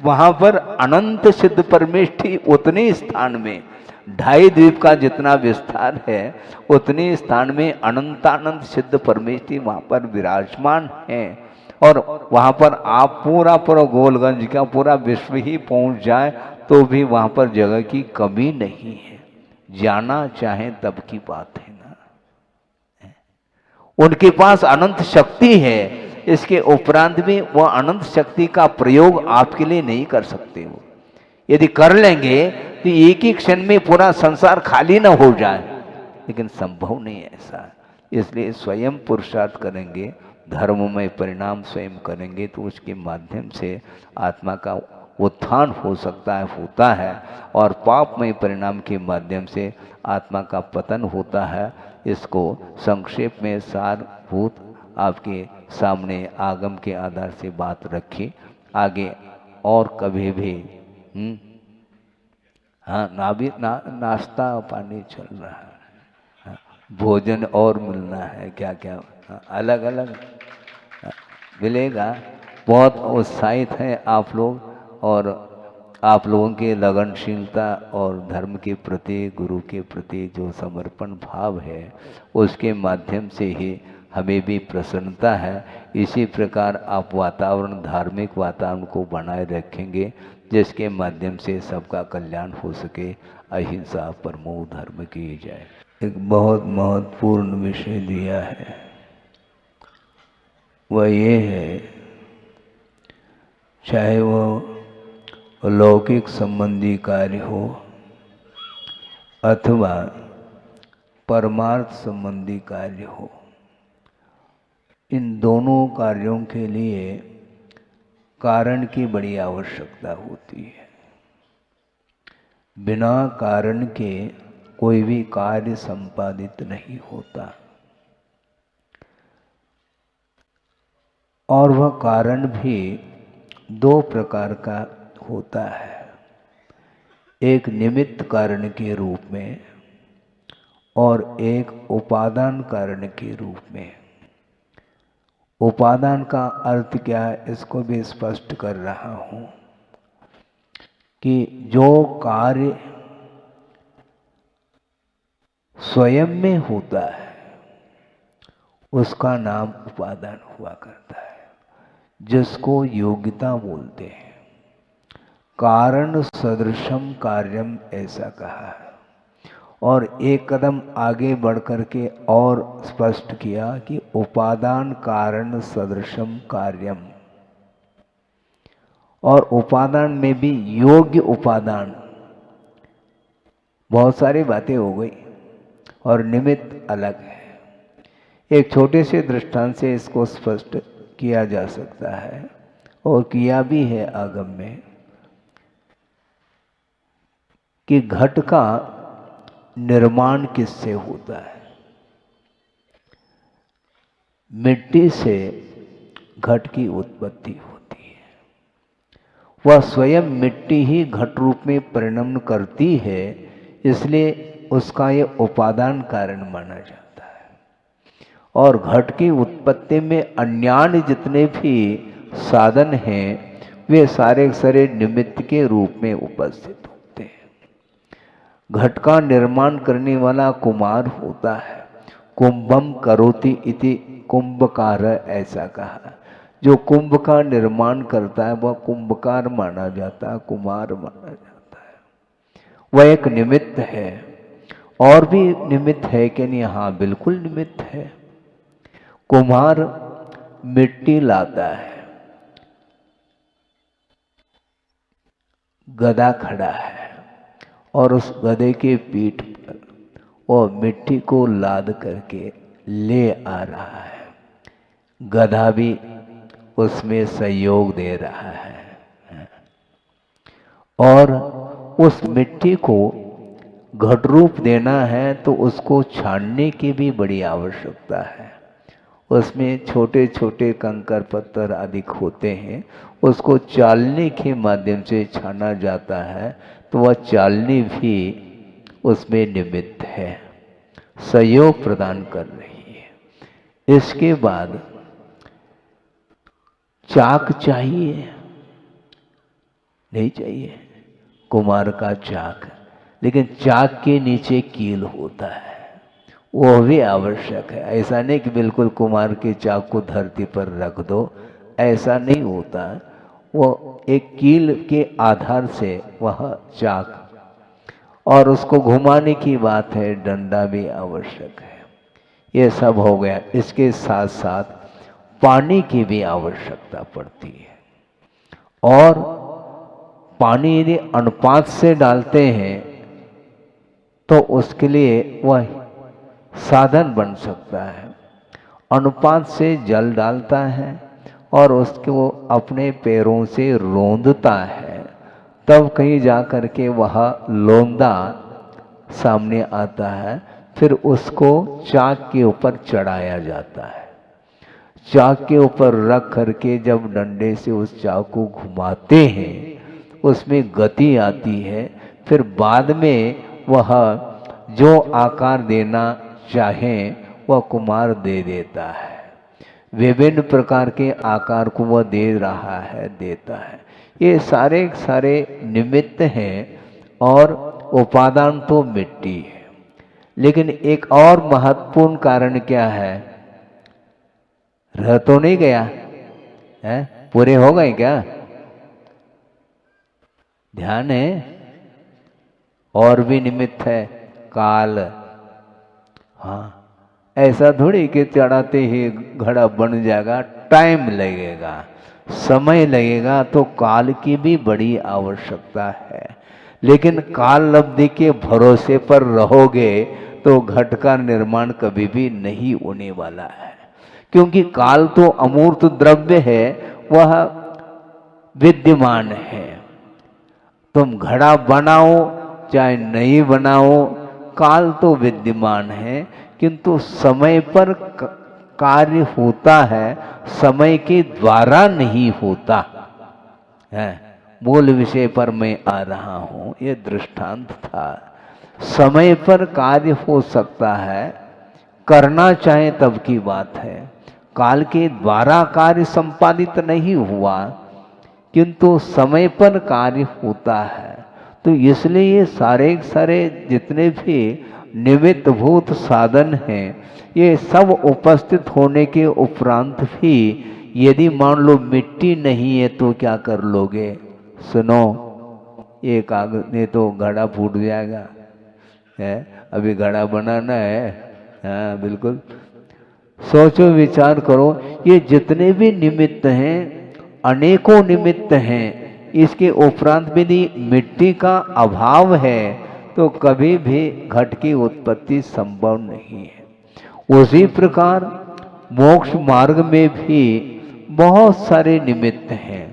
वहाँ पर अनंत सिद्ध परमेष्ठी उतने स्थान में 2.5 द्वीप का जितना विस्तार है उतने स्थान में अनंतानंत सिद्ध परमेष्ठी वहाँ पर विराजमान है। और वहाँ पर आप पूरा गोलगंज का पूरा विश्व ही पहुँच जाए तो भी वहाँ पर जगह की कमी नहीं है। जाना चाहे तब की बात है ना। उनके पास अनंत शक्ति है, इसके उपरांत भी वह अनंत शक्ति का प्रयोग आपके लिए नहीं कर सकते हो। यदि कर लेंगे तो एक ही क्षण में पूरा संसार खाली ना हो जाए, लेकिन संभव नहीं ऐसा। इसलिए स्वयं पुरुषार्थ करेंगे, धर्म में परिणाम स्वयं करेंगे तो उसके माध्यम से आत्मा का उत्थान हो सकता है, होता है, और पापमय परिणाम के माध्यम से आत्मा का पतन होता है। इसको संक्षेप में सारभूत आपके सामने आगम के आधार से बात रखी। आगे और कभी भी हाँ नाश्ता पानी चल रहा है, हाँ, भोजन और मिलना है, क्या क्या हाँ, अलग अलग मिलेगा। बहुत उत्साहित हैं आप लोग, और आप लोगों के लगनशीलता और धर्म के प्रति, गुरु के प्रति जो समर्पण भाव है उसके माध्यम से ही हमें भी प्रसन्नता है। इसी प्रकार आप वातावरण, धार्मिक वातावरण को बनाए रखेंगे जिसके माध्यम से सबका कल्याण हो सके। अहिंसा परमो धर्म की जाए। एक बहुत महत्वपूर्ण विषय दिया है, वह ये है, चाहे वो लौकिक संबंधी कार्य हो अथवा परमार्थ संबंधी कार्य हो, इन दोनों कार्यों के लिए कारण की बड़ी आवश्यकता होती है। बिना कारण के कोई भी कार्य संपादित नहीं होता, और वह कारण भी 2 प्रकार का होता है। एक निमित्त कारण के रूप में और एक उपादान कारण के रूप में। उपादान का अर्थ क्या है, इसको भी स्पष्ट कर रहा हूं कि जो कार्य स्वयं में होता है उसका नाम उपादान हुआ करता है, जिसको योग्यता बोलते हैं। कारण सदृशम कार्यम ऐसा कहा है, और एक कदम आगे बढ़ कर के और स्पष्ट किया कि उपादान कारण सदृशम कार्यम। और उपादान में भी योग्य उपादान, बहुत सारी बातें हो गई, और निमित्त अलग है। एक छोटे से दृष्टांत से इसको स्पष्ट किया जा सकता है, और किया भी है आगम में, कि घट का निर्माण किससे होता है। मिट्टी से घट की उत्पत्ति होती है। वह स्वयं मिट्टी ही घट रूप में परिणमन करती है, इसलिए उसका ये उपादान कारण माना जाता है। और घट की उत्पत्ति में अन्यान्य जितने भी साधन हैं वे सारे सारे निमित्त के रूप में उपस्थित होते हैं। घट का निर्माण करने वाला कुम्हार होता है। कुंभम करोति इति कुंभकार, ऐसा कहा। जो कुंभ का निर्माण करता है वह कुंभकार माना जाता है, कुम्हार माना जाता है। वह एक निमित्त है। और भी निमित्त है कि नहीं? हाँ, बिल्कुल निमित्त है। कुम्हार मिट्टी लाता है, गधा खड़ा है, और उस गधे के पीठ पर वो मिट्टी को लाद करके ले आ रहा है। गधा भी उसमें सहयोग दे रहा है, और उस मिट्टी को घट रूप देना है तो उसको छानने की भी बड़ी आवश्यकता है। उसमें छोटे छोटे कंकर पत्थर अधिक होते हैं, उसको चालनी के माध्यम से छाना जाता है, तो वह चालनी भी उसमें निमित्त है। सहयोग प्रदान कर रही है। इसके बाद चाक चाहिए, नहीं चाहिए कुम्हार का चाक, लेकिन चाक के नीचे कील होता है, वो भी आवश्यक है। ऐसा नहीं कि बिल्कुल कुम्हार के चाक को धरती पर रख दो, ऐसा नहीं होता। वो एक कील के आधार से वह चाक, और उसको घुमाने की बात है, डंडा भी आवश्यक है। ये सब हो गया। इसके साथ साथ पानी की भी आवश्यकता पड़ती है, और पानी यदि अनुपात से डालते हैं तो उसके लिए वह साधन बन सकता है। अनुपात से जल डालता है और उसको अपने पैरों से रोंदता है, तब कहीं जा कर के वह लोंदा सामने आता है। फिर उसको चाक के ऊपर चढ़ाया जाता है। चाक के ऊपर रख करके जब डंडे से उस चाक को घुमाते हैं, उसमें गति आती है। फिर बाद में वह जो आकार देना चाहे वह कुम्हार दे देता है। विभिन्न प्रकार के आकार को वह दे रहा है, देता है। ये सारे सारे निमित्त हैं, और उपादान तो मिट्टी है। लेकिन एक और महत्वपूर्ण कारण क्या है? रह तो नहीं गया है? पूरे हो गए क्या? ध्यान है? और भी निमित्त है, काल। हाँ, ऐसा थोड़ी कि चढ़ाते ही घड़ा बन जाएगा, टाइम लगेगा, समय लगेगा। तो काल की भी बड़ी आवश्यकता है। लेकिन काल अवधि के भरोसे पर रहोगे तो घट का निर्माण कभी भी नहीं होने वाला है, क्योंकि काल तो अमूर्त द्रव्य है, वह विद्यमान है। तुम घड़ा बनाओ चाहे नहीं बनाओ, काल तो विद्यमान है, किंतु समय पर कार्य होता है, समय के द्वारा नहीं होता है। मूल विषय पर मैं आ रहा हूं, ये दृष्टांत था। समय पर कार्य हो सकता है, करना चाहे तब की बात है। काल के द्वारा कार्य संपादित नहीं हुआ, किंतु समय पर कार्य होता है। तो इसलिए ये सारे सारे जितने भी निमित्त भूत साधन हैं, ये सब उपस्थित होने के उपरांत भी यदि मान लो मिट्टी नहीं है तो क्या कर लोगे? सुनो, ये कागज ने तो घड़ा फूट जाएगा है, अभी घड़ा बनाना है। हाँ बिल्कुल, सोचो विचार करो। ये जितने भी निमित्त हैं, अनेकों निमित्त हैं, इसके उपरांत यदि मिट्टी का अभाव है तो कभी भी घट की उत्पत्ति संभव नहीं है। उसी प्रकार मोक्ष मार्ग में भी बहुत सारे निमित्त हैं,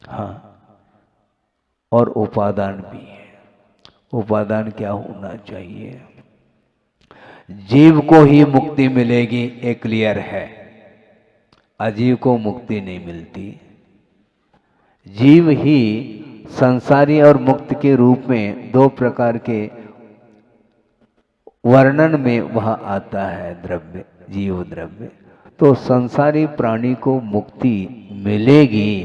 हाँ, और उपादान भी है। उपादान क्या होना चाहिए? जीव को ही मुक्ति मिलेगी, ये क्लियर है। अजीव को मुक्ति नहीं मिलती। जीव ही संसारी और मुक्त के रूप में दो प्रकार के वर्णन में वह आता है, द्रव्य, जीव द्रव्य। तो संसारी प्राणी को मुक्ति मिलेगी,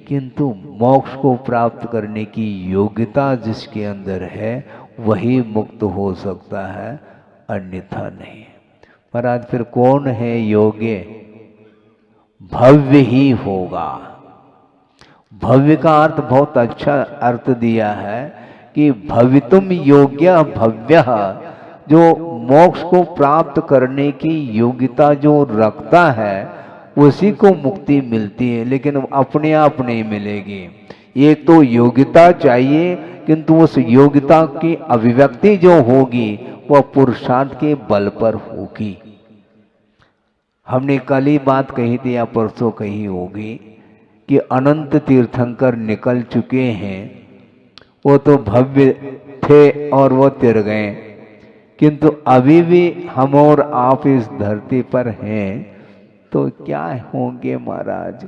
किंतु मोक्ष को प्राप्त करने की योग्यता जिसके अंदर है वही मुक्त हो सकता है, अन्यथा नहीं। पर आज फिर कौन है योग्य? भव्य ही होगा। भव्य का अर्थ बहुत अच्छा अर्थ दिया है कि भवितुम योग्य भव्य, जो मोक्ष को प्राप्त करने की योग्यता जो रखता है उसी को मुक्ति मिलती है, लेकिन अपने आप नहीं मिलेगी। एक तो योग्यता चाहिए, किंतु उस योग्यता की अभिव्यक्ति जो होगी वह पुरुषार्थ के बल पर होगी। हमने कल ही बात कही थी या परसों कही होगी कि अनंत तीर्थंकर निकल चुके हैं, वो तो भव्य थे और वो तिर गए, किंतु अभी भी हम और आप इस धरती पर हैं तो क्या होंगे महाराज?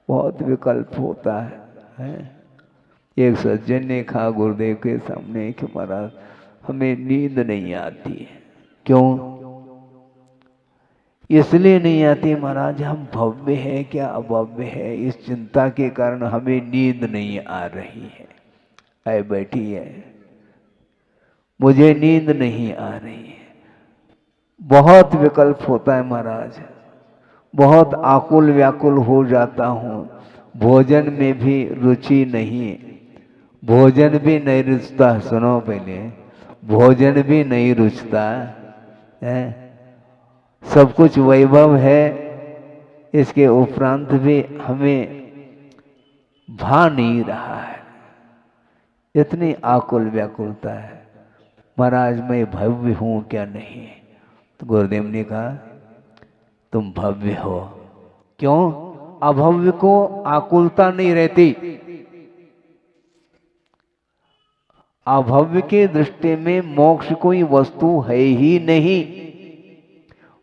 बहुत विकल्प होता है? एक सज्जन ने कहा गुरुदेव के सामने कि महाराज हमें नींद नहीं आती है। क्यों? इसलिए नहीं आती महाराज, हम भव्य है क्या अभव्य है, इस चिंता के कारण हमें नींद नहीं आ रही है। आए बैठी है, मुझे नींद नहीं आ रही है। बहुत विकल्प होता है महाराज, बहुत आकुल व्याकुल हो जाता हूँ, भोजन में भी रुचि नहीं, भोजन भी नहीं रुचता। सुनो पहले, भोजन भी नहीं रुचता है, सब कुछ वैभव है, इसके उपरांत भी हमें भा नहीं रहा है, इतनी आकुल व्याकुलता है। महाराज मैं भव्य हूं क्या नहीं? तो गुरुदेव ने कहा तुम भव्य हो। क्यों? अभव्य को आकुलता नहीं रहती। अभव्य के दृष्टि में मोक्ष कोई वस्तु है ही नहीं।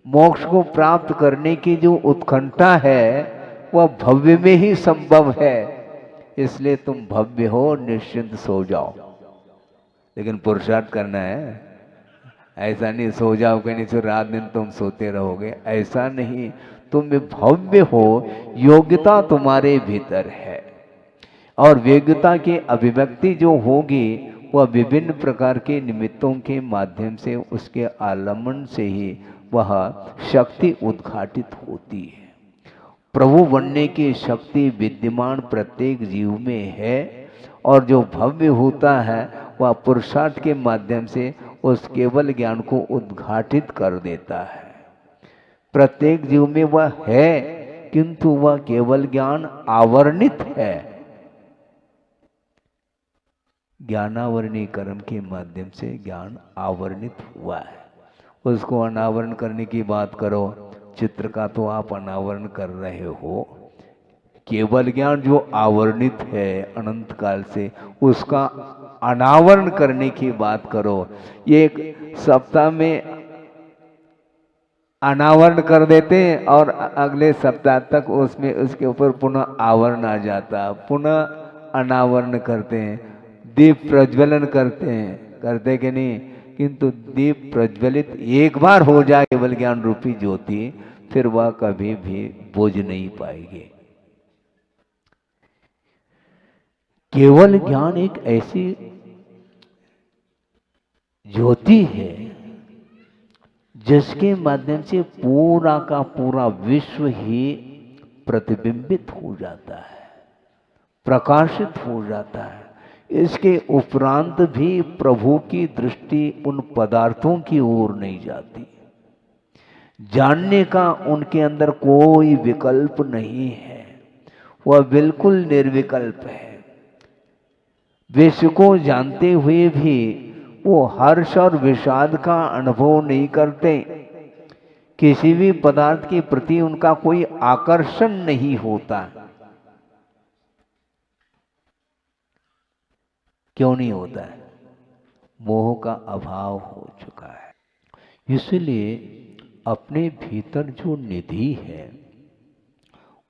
मोक्ष को प्राप्त करने की जो उत्कंठा है वह भव्य में ही संभव है। इसलिए तुम भव्य हो, निश्चिंत सो जाओ। लेकिन पुरुषार्थ करना है, ऐसा नहीं सो जाओ कहीं से रात दिन तुम सोते रहोगे, ऐसा नहीं। तुम भव्य हो, योग्यता तुम्हारे भीतर है, और योग्यता की अभिव्यक्ति जो होगी वह विभिन्न प्रकार के निमित्तों के माध्यम से, उसके आलम्बन से ही वह शक्ति उद्घाटित होती है। प्रभु बनने की शक्ति विद्यमान प्रत्येक जीव में है, और जो भव्य होता है वह पुरुषार्थ के माध्यम से उस केवल ज्ञान को उद्घाटित कर देता है। प्रत्येक जीव में वह है, किंतु वह केवल ज्ञान आवरणित है। ज्ञानावरणी कर्म के माध्यम से ज्ञान आवरणित हुआ है, उसको अनावरण करने की बात करो। चित्र का तो आप अनावरण कर रहे हो, केवल ज्ञान जो आवरणित है अनंत काल से, उसका अनावरण करने की बात करो। ये एक सप्ताह में अनावरण कर देते हैं और अगले सप्ताह तक उसमें उसके ऊपर पुनः आवरण आ जाता, पुनः अनावरण करते हैं, दीप प्रज्वलन करते हैं, करते कि नहीं? किंतु दीप प्रज्वलित एक बार हो जाए केवल ज्ञान रूपी ज्योति, फिर वह कभी भी बुझ नहीं पाएगी। केवल ज्ञान एक ऐसी ज्योति है जिसके माध्यम से पूरा का पूरा विश्व ही प्रतिबिंबित हो जाता है, प्रकाशित हो जाता है। इसके उपरांत भी प्रभु की दृष्टि उन पदार्थों की ओर नहीं जाती। जानने का उनके अंदर कोई विकल्प नहीं है, वह बिल्कुल निर्विकल्प है। विश्व को जानते हुए भी वो हर्ष और विषाद का अनुभव नहीं करते, किसी भी पदार्थ के प्रति उनका कोई आकर्षण नहीं होता। क्यों नहीं होता है? मोह का अभाव हो चुका है। इसलिए अपने भीतर जो निधि है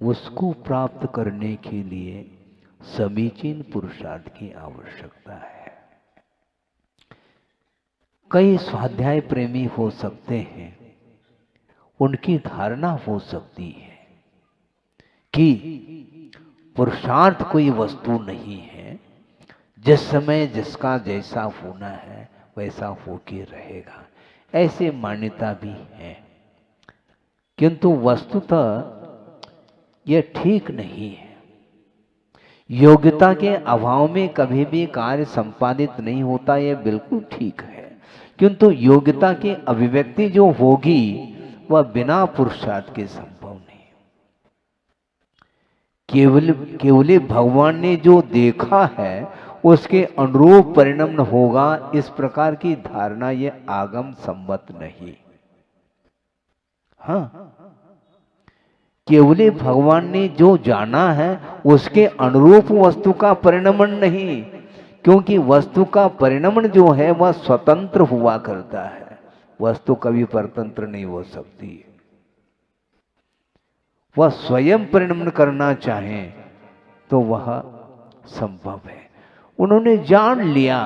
उसको प्राप्त करने के लिए समीचीन पुरुषार्थ की आवश्यकता है। कई स्वाध्याय प्रेमी हो सकते हैं, उनकी धारणा हो सकती है कि पुरुषार्थ कोई वस्तु नहीं है, जिस समय जिसका जैसा होना है वैसा होके रहेगा, ऐसे मान्यता भी है। किंतु वस्तुतः यह ठीक नहीं है। योग्यता के अभाव में कभी भी कार्य संपादित नहीं होता, यह बिल्कुल ठीक है। किंतु योग्यता की अभिव्यक्ति जो होगी वह बिना पुरुषार्थ के संभव नहीं। केवल भगवान ने जो देखा है उसके अनुरूप परिणाम होगा, इस प्रकार की धारणा ये आगम सम्मत नहीं। हाँ, केवल भगवान ने जो जाना है उसके अनुरूप वस्तु का परिणमन नहीं, क्योंकि वस्तु का परिणमन जो है वह स्वतंत्र हुआ करता है, वस्तु कभी परतंत्र नहीं हो सकती। वह स्वयं परिणमन करना चाहे तो वह संभव है। उन्होंने जान लिया,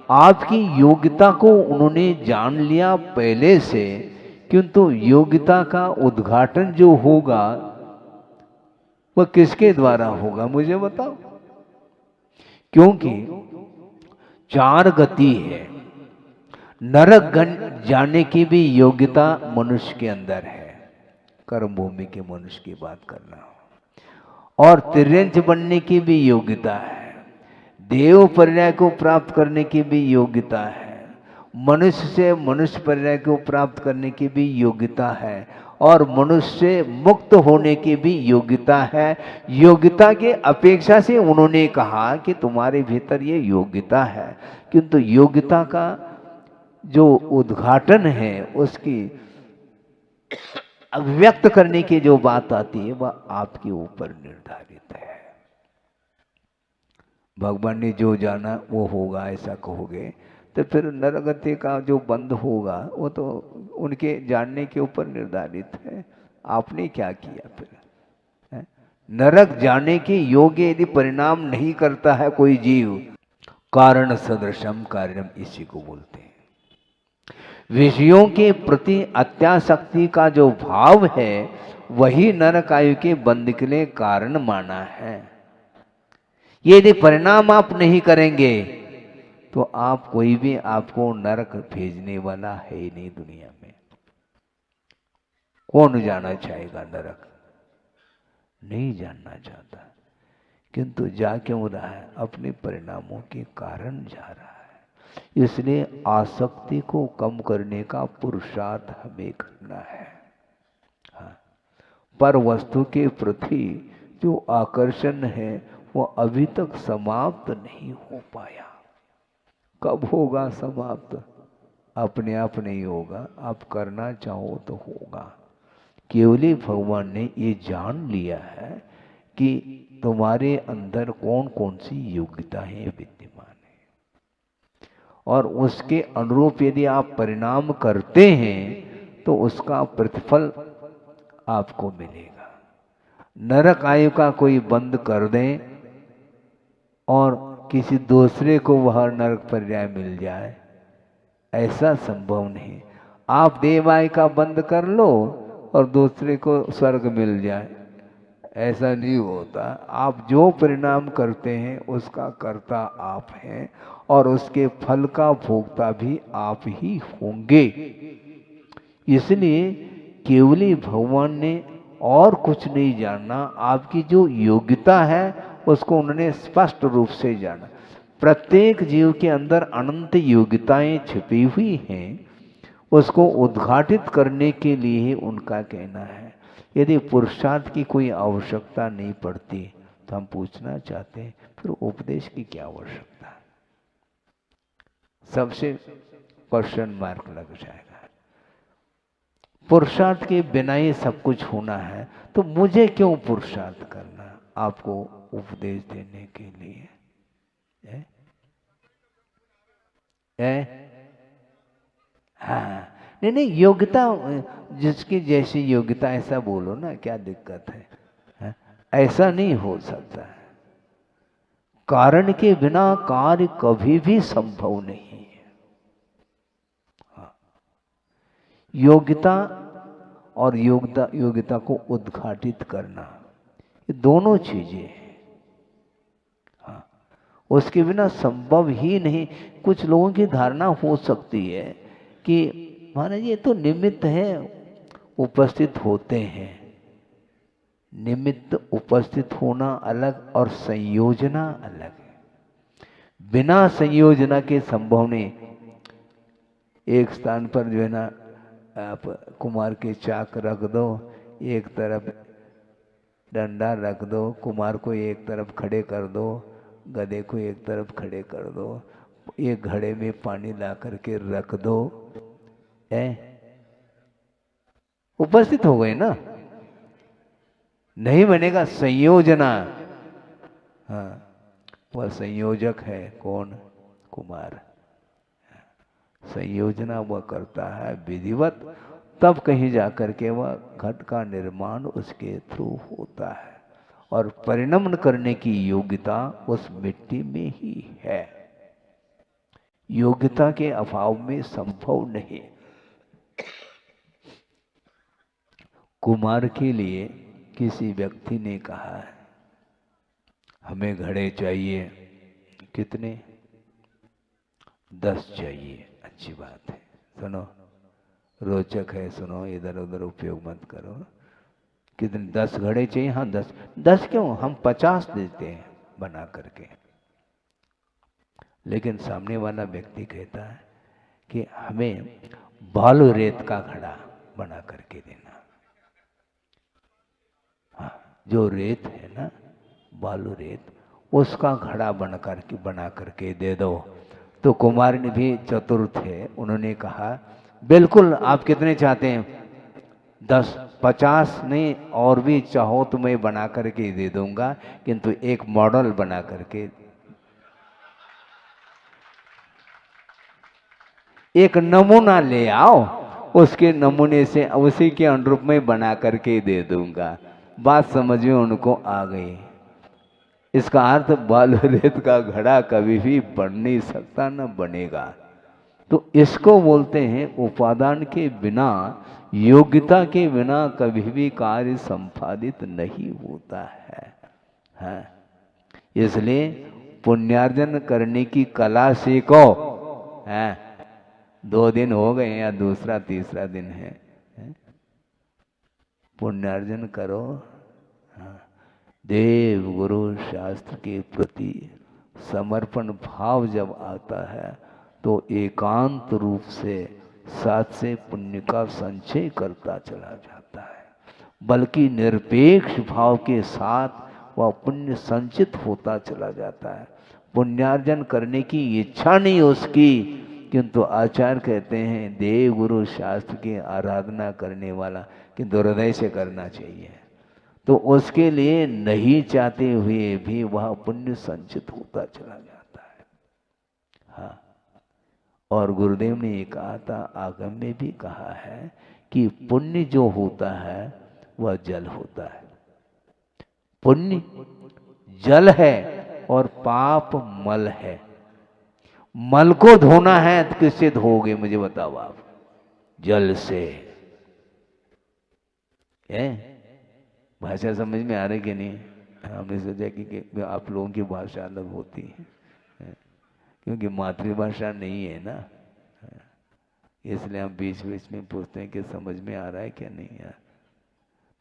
आपकी योग्यता को उन्होंने जान लिया पहले से, किंतु योग्यता का उद्घाटन जो होगा वह किसके द्वारा होगा मुझे बताओ। क्योंकि 4 गति है। नरक जाने की भी योग्यता मनुष्य के अंदर है, कर्म भूमि के मनुष्य की बात करना, और तिर्यंच बनने की भी योग्यता है, देव पर्याय को प्राप्त करने की भी योग्यता है, मनुष्य से मनुष्य पर्याय को प्राप्त करने की भी योग्यता है, और मनुष्य से मुक्त होने की भी योग्यता है। योग्यता के अपेक्षा से उन्होंने कहा कि तुम्हारे भीतर ये योग्यता है, किंतु योग्यता का जो उद्घाटन है, उसकी अभिव्यक्त करने की जो बात आती है वह आपके ऊपर निर्धारित है। भगवान ने जो जाना वो होगा ऐसा कहोगे तो फिर नरगति का जो बंद होगा वो तो उनके जानने के ऊपर निर्धारित है। आपने क्या किया फिर? है? नरक जाने के योग्य यदि परिणाम नहीं करता है कोई जीव, कारण सदृशम कार्यम इसी को बोलते हैं। विषयों के प्रति अत्यासक्ति का जो भाव है वही नरक आयु के बंद के लिए कारण माना है। यदि परिणाम आप नहीं करेंगे तो आप कोई भी आपको नरक भेजने वाला है ही नहीं दुनिया में। कौन जाना चाहेगा नरक? नहीं जानना चाहता, किंतु जा क्यों रहा है? अपने परिणामों के कारण जा रहा है। इसलिए आसक्ति को कम करने का पुरुषार्थ हमें करना है। हाँ, पर वस्तु के प्रति जो आकर्षण है वो अभी तक समाप्त नहीं हो पाया। कब होगा समाप्त? अपने आप नहीं होगा, आप करना चाहो तो होगा। केवली भगवान ने ये जान लिया है कि तुम्हारे अंदर कौन कौन सी योग्यताएं विद्यमान है, और उसके अनुरूप यदि आप परिणाम करते हैं तो उसका प्रतिफल आपको मिलेगा। नरक आयु का कोई बंद कर दें और किसी दूसरे को वह नरक पर्याय मिल जाए, ऐसा संभव नहीं। आप देव आयु का बंद कर लो और दूसरे को स्वर्ग मिल जाए, ऐसा नहीं होता। आप जो परिणाम करते हैं उसका कर्ता आप हैं और उसके फल का भोक्ता भी आप ही होंगे। इसलिए केवली भगवान ने और कुछ नहीं जानना, आपकी जो योग्यता है उसको उन्होंने स्पष्ट रूप से जाना। प्रत्येक जीव के अंदर अनंत योग्यताएं छिपी हुई हैं, उसको उद्घाटित करने के लिए ही उनका कहना है। यदि पुरुषार्थ की कोई आवश्यकता नहीं पड़ती तो हम पूछना चाहते हैं फिर उपदेश की क्या आवश्यकता है? सबसे क्वेश्चन मार्क लग जाएगा। पुरुषार्थ के बिना ही सब कुछ होना है तो मुझे क्यों पुरुषार्थ करना आपको उपदेश देने के लिए? हाँ, नहीं योग्यता जिसकी जैसी योग्यता ऐसा बोलो ना, क्या दिक्कत है? ऐसा नहीं हो सकता है। कारण के बिना कार्य कभी भी संभव नहीं है। हाँ, योग्यता और योग्यता को उद्घाटित करना, ये दोनों चीजें हैं। हाँ, उसके बिना संभव ही नहीं। कुछ लोगों की धारणा हो सकती है कि महाराज ये तो निमित्त है, उपस्थित होते हैं। निमित्त उपस्थित होना अलग और संयोजना अलग है। बिना संयोजना के संभव नहीं। एक स्थान पर जो है ना, आप कुमार के चाक रख दो, एक तरफ डंडा रख दो, कुमार को एक तरफ खड़े कर दो, गधे को एक तरफ खड़े कर दो, एक घड़े में पानी ला करके रख दो, उपस्थित हो गए ना। नहीं बनेगा संयोजना। हाँ, वह संयोजक है कौन? कुमार। संयोजना वह करता है विधिवत, तब कहीं जाकर के वह घट का निर्माण उसके थ्रू होता है, और परिणमन करने की योग्यता उस मिट्टी में ही है। योग्यता के अभाव में संभव नहीं। कुमार के लिए किसी व्यक्ति ने कहा है हमें घड़े चाहिए, कितने? 10 चाहिए। अच्छी बात है, सुनो, रोचक है, सुनो, इधर उधर उपयोग मत करो। कितने? 10 घड़े चाहिए? हाँ 10। 10 क्यों, हम 50 देते हैं बना करके। लेकिन सामने वाला व्यक्ति कहता है कि हमें बालू रेत का घड़ा बना करके देना। हाँ, जो रेत है ना, बालू रेत, उसका घड़ा बना करके दे दो। तो कुमार ने भी चतुर थे, उन्होंने कहा बिल्कुल, आप कितने चाहते हैं? 10। 50 नहीं, और भी चाहो तो मैं बना करके दे दूंगा, किंतु एक मॉडल बना करके, एक नमूना ले आओ, उसके नमूने से उसी के अनुरूप में बना करके दे दूंगा। बात समझ में उनको आ गई। इसका अर्थ बालू रेत का घड़ा कभी भी बन नहीं सकता, न बनेगा। तो इसको बोलते हैं उपादान के बिना, योग्यता के बिना कभी भी कार्य संपादित नहीं होता है। इसलिए पुण्यार्जन करने की कला सीखो। 2 दिन हो गए या दूसरा तीसरा दिन है, पुण्यार्जन करो। देव गुरु शास्त्र के प्रति समर्पण भाव जब आता है तो एकांत रूप से साथ से पुण्य का संचय करता चला जाता है, बल्कि निरपेक्ष भाव के साथ वह पुण्य संचित होता चला जाता है। पुण्यार्जन करने की इच्छा नहीं उसकी, किंतु आचार्य कहते हैं देव गुरु शास्त्र की आराधना करने वाला किंतु हृदय से करना चाहिए, तो उसके लिए नहीं चाहते हुए भी वह पुण्य संचित होता चला जाता है। हाँ, और गुरुदेव ने ये कहा था, आगम में भी कहा है कि पुण्य जो होता है वह जल होता है। पुण्य जल है और पाप मल है। मल को धोना है तो किससे धोगे मुझे बताओ आप? जल से। भाषा समझ में आ रही कि नहीं? हमने सोचा कि आप लोगों की भाषा अलग होती है, क्योंकि मातृभाषा नहीं है ना, इसलिए हम बीच बीच में पूछते हैं कि समझ में आ रहा है क्या नहीं यार।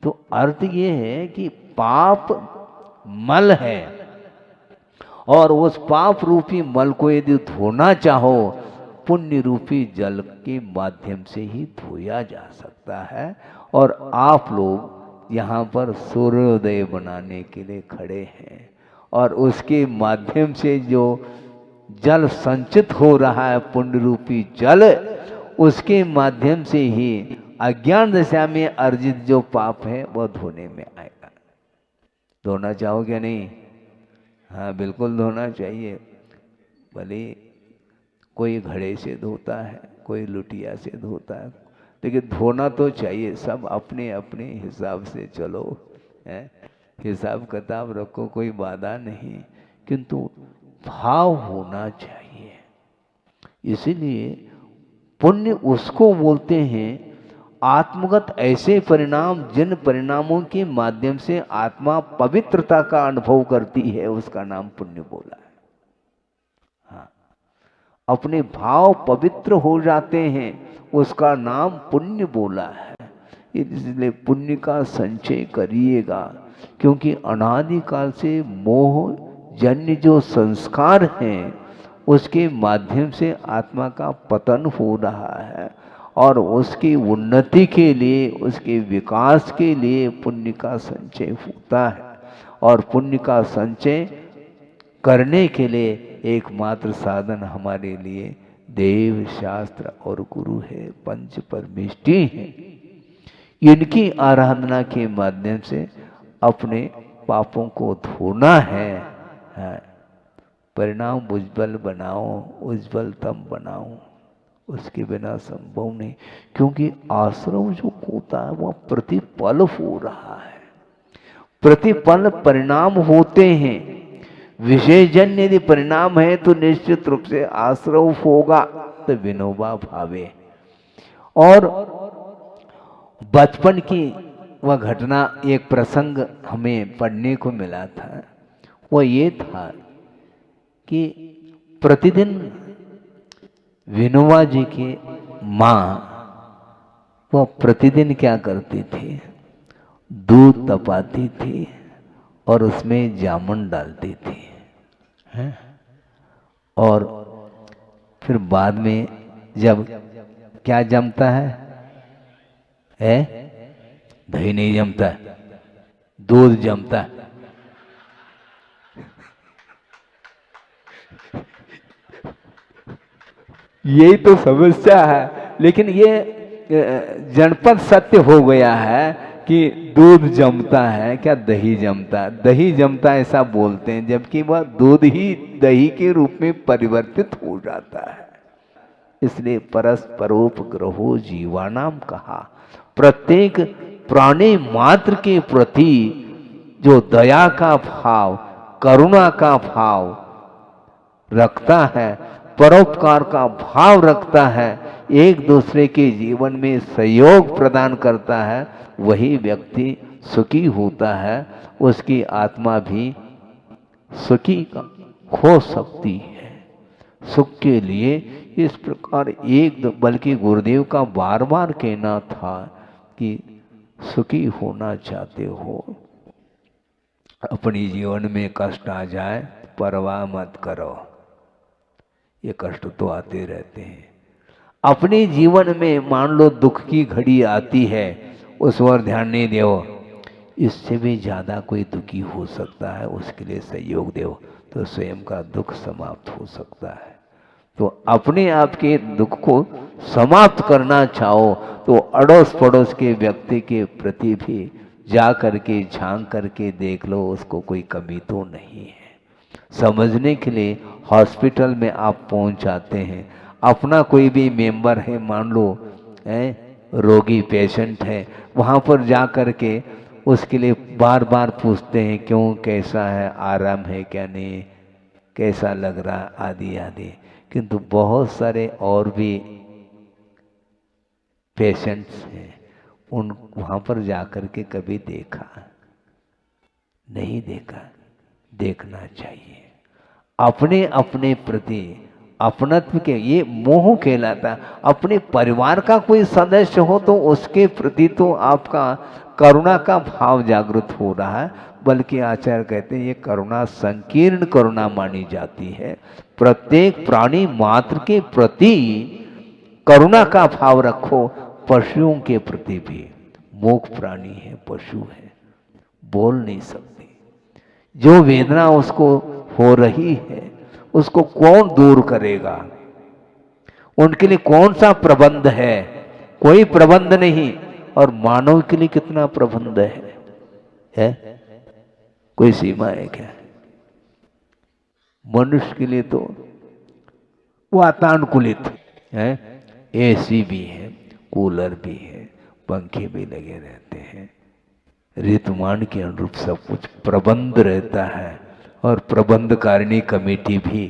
तो अर्थ ये है कि पाप मल है, और उस पाप रूपी मल को यदि धोना चाहो, पुण्य रूपी जल के माध्यम से ही धोया जा सकता है। और आप लोग यहाँ पर सूर्योदय बनाने के लिए खड़े हैं, और उसके माध्यम से जो जल संचित हो रहा है, पुण्य रूपी जल, उसके माध्यम से ही अज्ञान दशा में अर्जित जो पाप है वह धोने में आएगा। धोना चाहो क्या नहीं? हाँ बिल्कुल धोना चाहिए। भले कोई घड़े से धोता है, कोई लुटिया से धोता है, लेकिन धोना तो चाहिए। सब अपने अपने हिसाब से चलो, हिसाब किताब रखो, कोई बाधा नहीं, किंतु भाव होना चाहिए। इसीलिए पुण्य उसको बोलते हैं आत्मगत ऐसे परिणाम जिन परिणामों के माध्यम से आत्मा पवित्रता का अनुभव करती है, उसका नाम पुण्य बोला है। हाँ, अपने भाव पवित्र हो जाते हैं, उसका नाम पुण्य बोला है। इसलिए पुण्य का संचय करिएगा, क्योंकि अनादिकाल से मोह जन्य जो संस्कार हैं उसके माध्यम से आत्मा का पतन हो रहा है, और उसकी उन्नति के लिए, उसके विकास के लिए पुण्य का संचय होता है। और पुण्य का संचय करने के लिए एकमात्र साधन हमारे लिए देव, शास्त्र और गुरु है, पंच परमेष्टि है। इनकी आराधना के माध्यम से अपने पापों को धोना है। परिणाम उज्ज्वल बनाओ, उज्ज्वलतम बनाओ, उसके बिना संभव नहीं, क्योंकि आश्रम जो होता है वह प्रतिपल हो रहा है। प्रतिपल परिणाम होते हैं, विषयजन्य यदि परिणाम है तो निश्चित रूप से आश्रव होगा, तो विनोबा भावे। और बचपन की वह घटना, एक प्रसंग हमें पढ़ने को मिला था। वह ये था कि प्रतिदिन विनोबा जी की माँ वह प्रतिदिन क्या करती थी, दूध तपाती थी और उसमें जामुन डालती थी, हैं? और फिर बाद में जब क्या जमता है? दही नहीं जमता है, दूध जमता है। यही तो समस्या है। लेकिन ये जनपद सत्य हो गया है कि दूध जमता है, क्या दही जमता है? दही जमता है ऐसा बोलते हैं, जबकि वह दूध ही दही के रूप में परिवर्तित हो जाता है। इसलिए परस्परोपग्रहो जीवानाम कहा। प्रत्येक प्राणी मात्र के प्रति जो दया का भाव, करुणा का भाव रखता है, परोपकार का भाव रखता है, एक दूसरे के जीवन में सहयोग प्रदान करता है, वही व्यक्ति सुखी होता है। उसकी आत्मा भी सुखी हो सकती है। सुख के लिए इस प्रकार बल्कि गुरुदेव का बार बार कहना था कि सुखी होना चाहते हो, अपने जीवन में कष्ट आ जाए परवाह मत करो। ये कष्ट तो आते रहते हैं। अपने जीवन में मान लो दुख की घड़ी आती है, उस पर ध्यान नहीं दो, इससे भी ज़्यादा कोई दुखी हो सकता है, उसके लिए सहयोग दो तो स्वयं का दुख समाप्त हो सकता है। तो अपने आप के दुख को समाप्त करना चाहो तो अड़ोस पड़ोस के व्यक्ति के प्रति भी जा करके झांक करके देख लो, उसको कोई कमी तो नहीं है। समझने के लिए हॉस्पिटल में आप पहुंच जाते हैं, अपना कोई भी मेंबर है, मान लो रोगी पेशेंट है, वहाँ पर जा करके उसके लिए बार बार पूछते हैं क्यों, कैसा है, आराम है क्या नहीं, कैसा लग रहा, आदि आदि। किंतु बहुत सारे और भी पेशेंट्स हैं, उन वहाँ पर जाकर के कभी देखा नहीं, देखना चाहिए। अपने अपने प्रति अपनत्व के ये मोह कहलाता। अपने परिवार का कोई सदस्य हो तो उसके प्रति तो आपका करुणा का भाव जागृत हो रहा है, बल्कि आचार्य कहते हैं ये करुणा संकीर्ण करुणा मानी जाती है। प्रत्येक प्राणी मात्र के प्रति करुणा का भाव रखो। पशुओं के प्रति भी, मूक प्राणी है, पशु है, बोल नहीं सकते, जो वेदना उसको हो रही है उसको कौन दूर करेगा? उनके लिए कौन सा प्रबंध है? कोई प्रबंध नहीं। और मानव के लिए कितना प्रबंध है? कोई सीमा है क्या? मनुष्य के लिए तो वातानुकूलित है, एसी भी है, कूलर भी है, पंखे भी लगे रहते हैं, ऋतुमान के अनुरूप सब कुछ प्रबंध रहता है। और प्रबंधकारिणी कमेटी भी,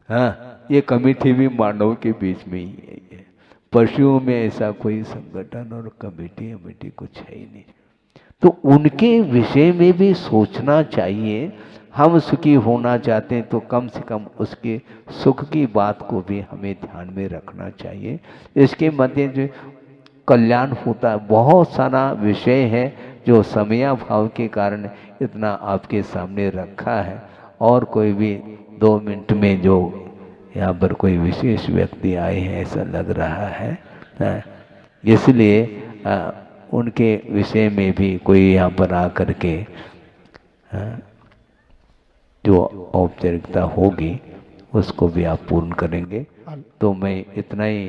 हाँ, ये कमेटी भी मानव के बीच में ही है। पशुओं में ऐसा कोई संगठन और कमेटी कुछ है ही नहीं। तो उनके विषय में भी सोचना चाहिए। हम सुखी होना चाहते हैं तो कम से कम उसके सुख की बात को भी हमें ध्यान में रखना चाहिए। इसके मध्य जो कल्याण होता है, बहुत सारा विषय है जो समयाभाव के कारण इतना आपके सामने रखा है। और कोई भी 2 मिनट में जो यहाँ पर कोई विशेष व्यक्ति आए हैं ऐसा लग रहा है, इसलिए उनके विषय में भी कोई यहाँ पर आकर के जो औपचारिकता होगी उसको भी आप पूर्ण करेंगे। तो मैं इतना ही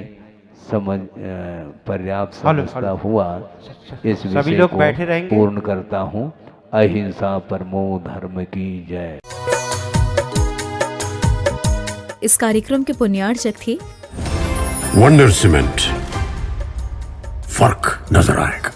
पर्याप्त समझता हुआ इस विषय को पूर्ण करता हूँ। अहिंसा परमो धर्म की जय। इस कार्यक्रम के पुण्यार्चक थे वंडर सीमेंट। फर्क नजर आएगा।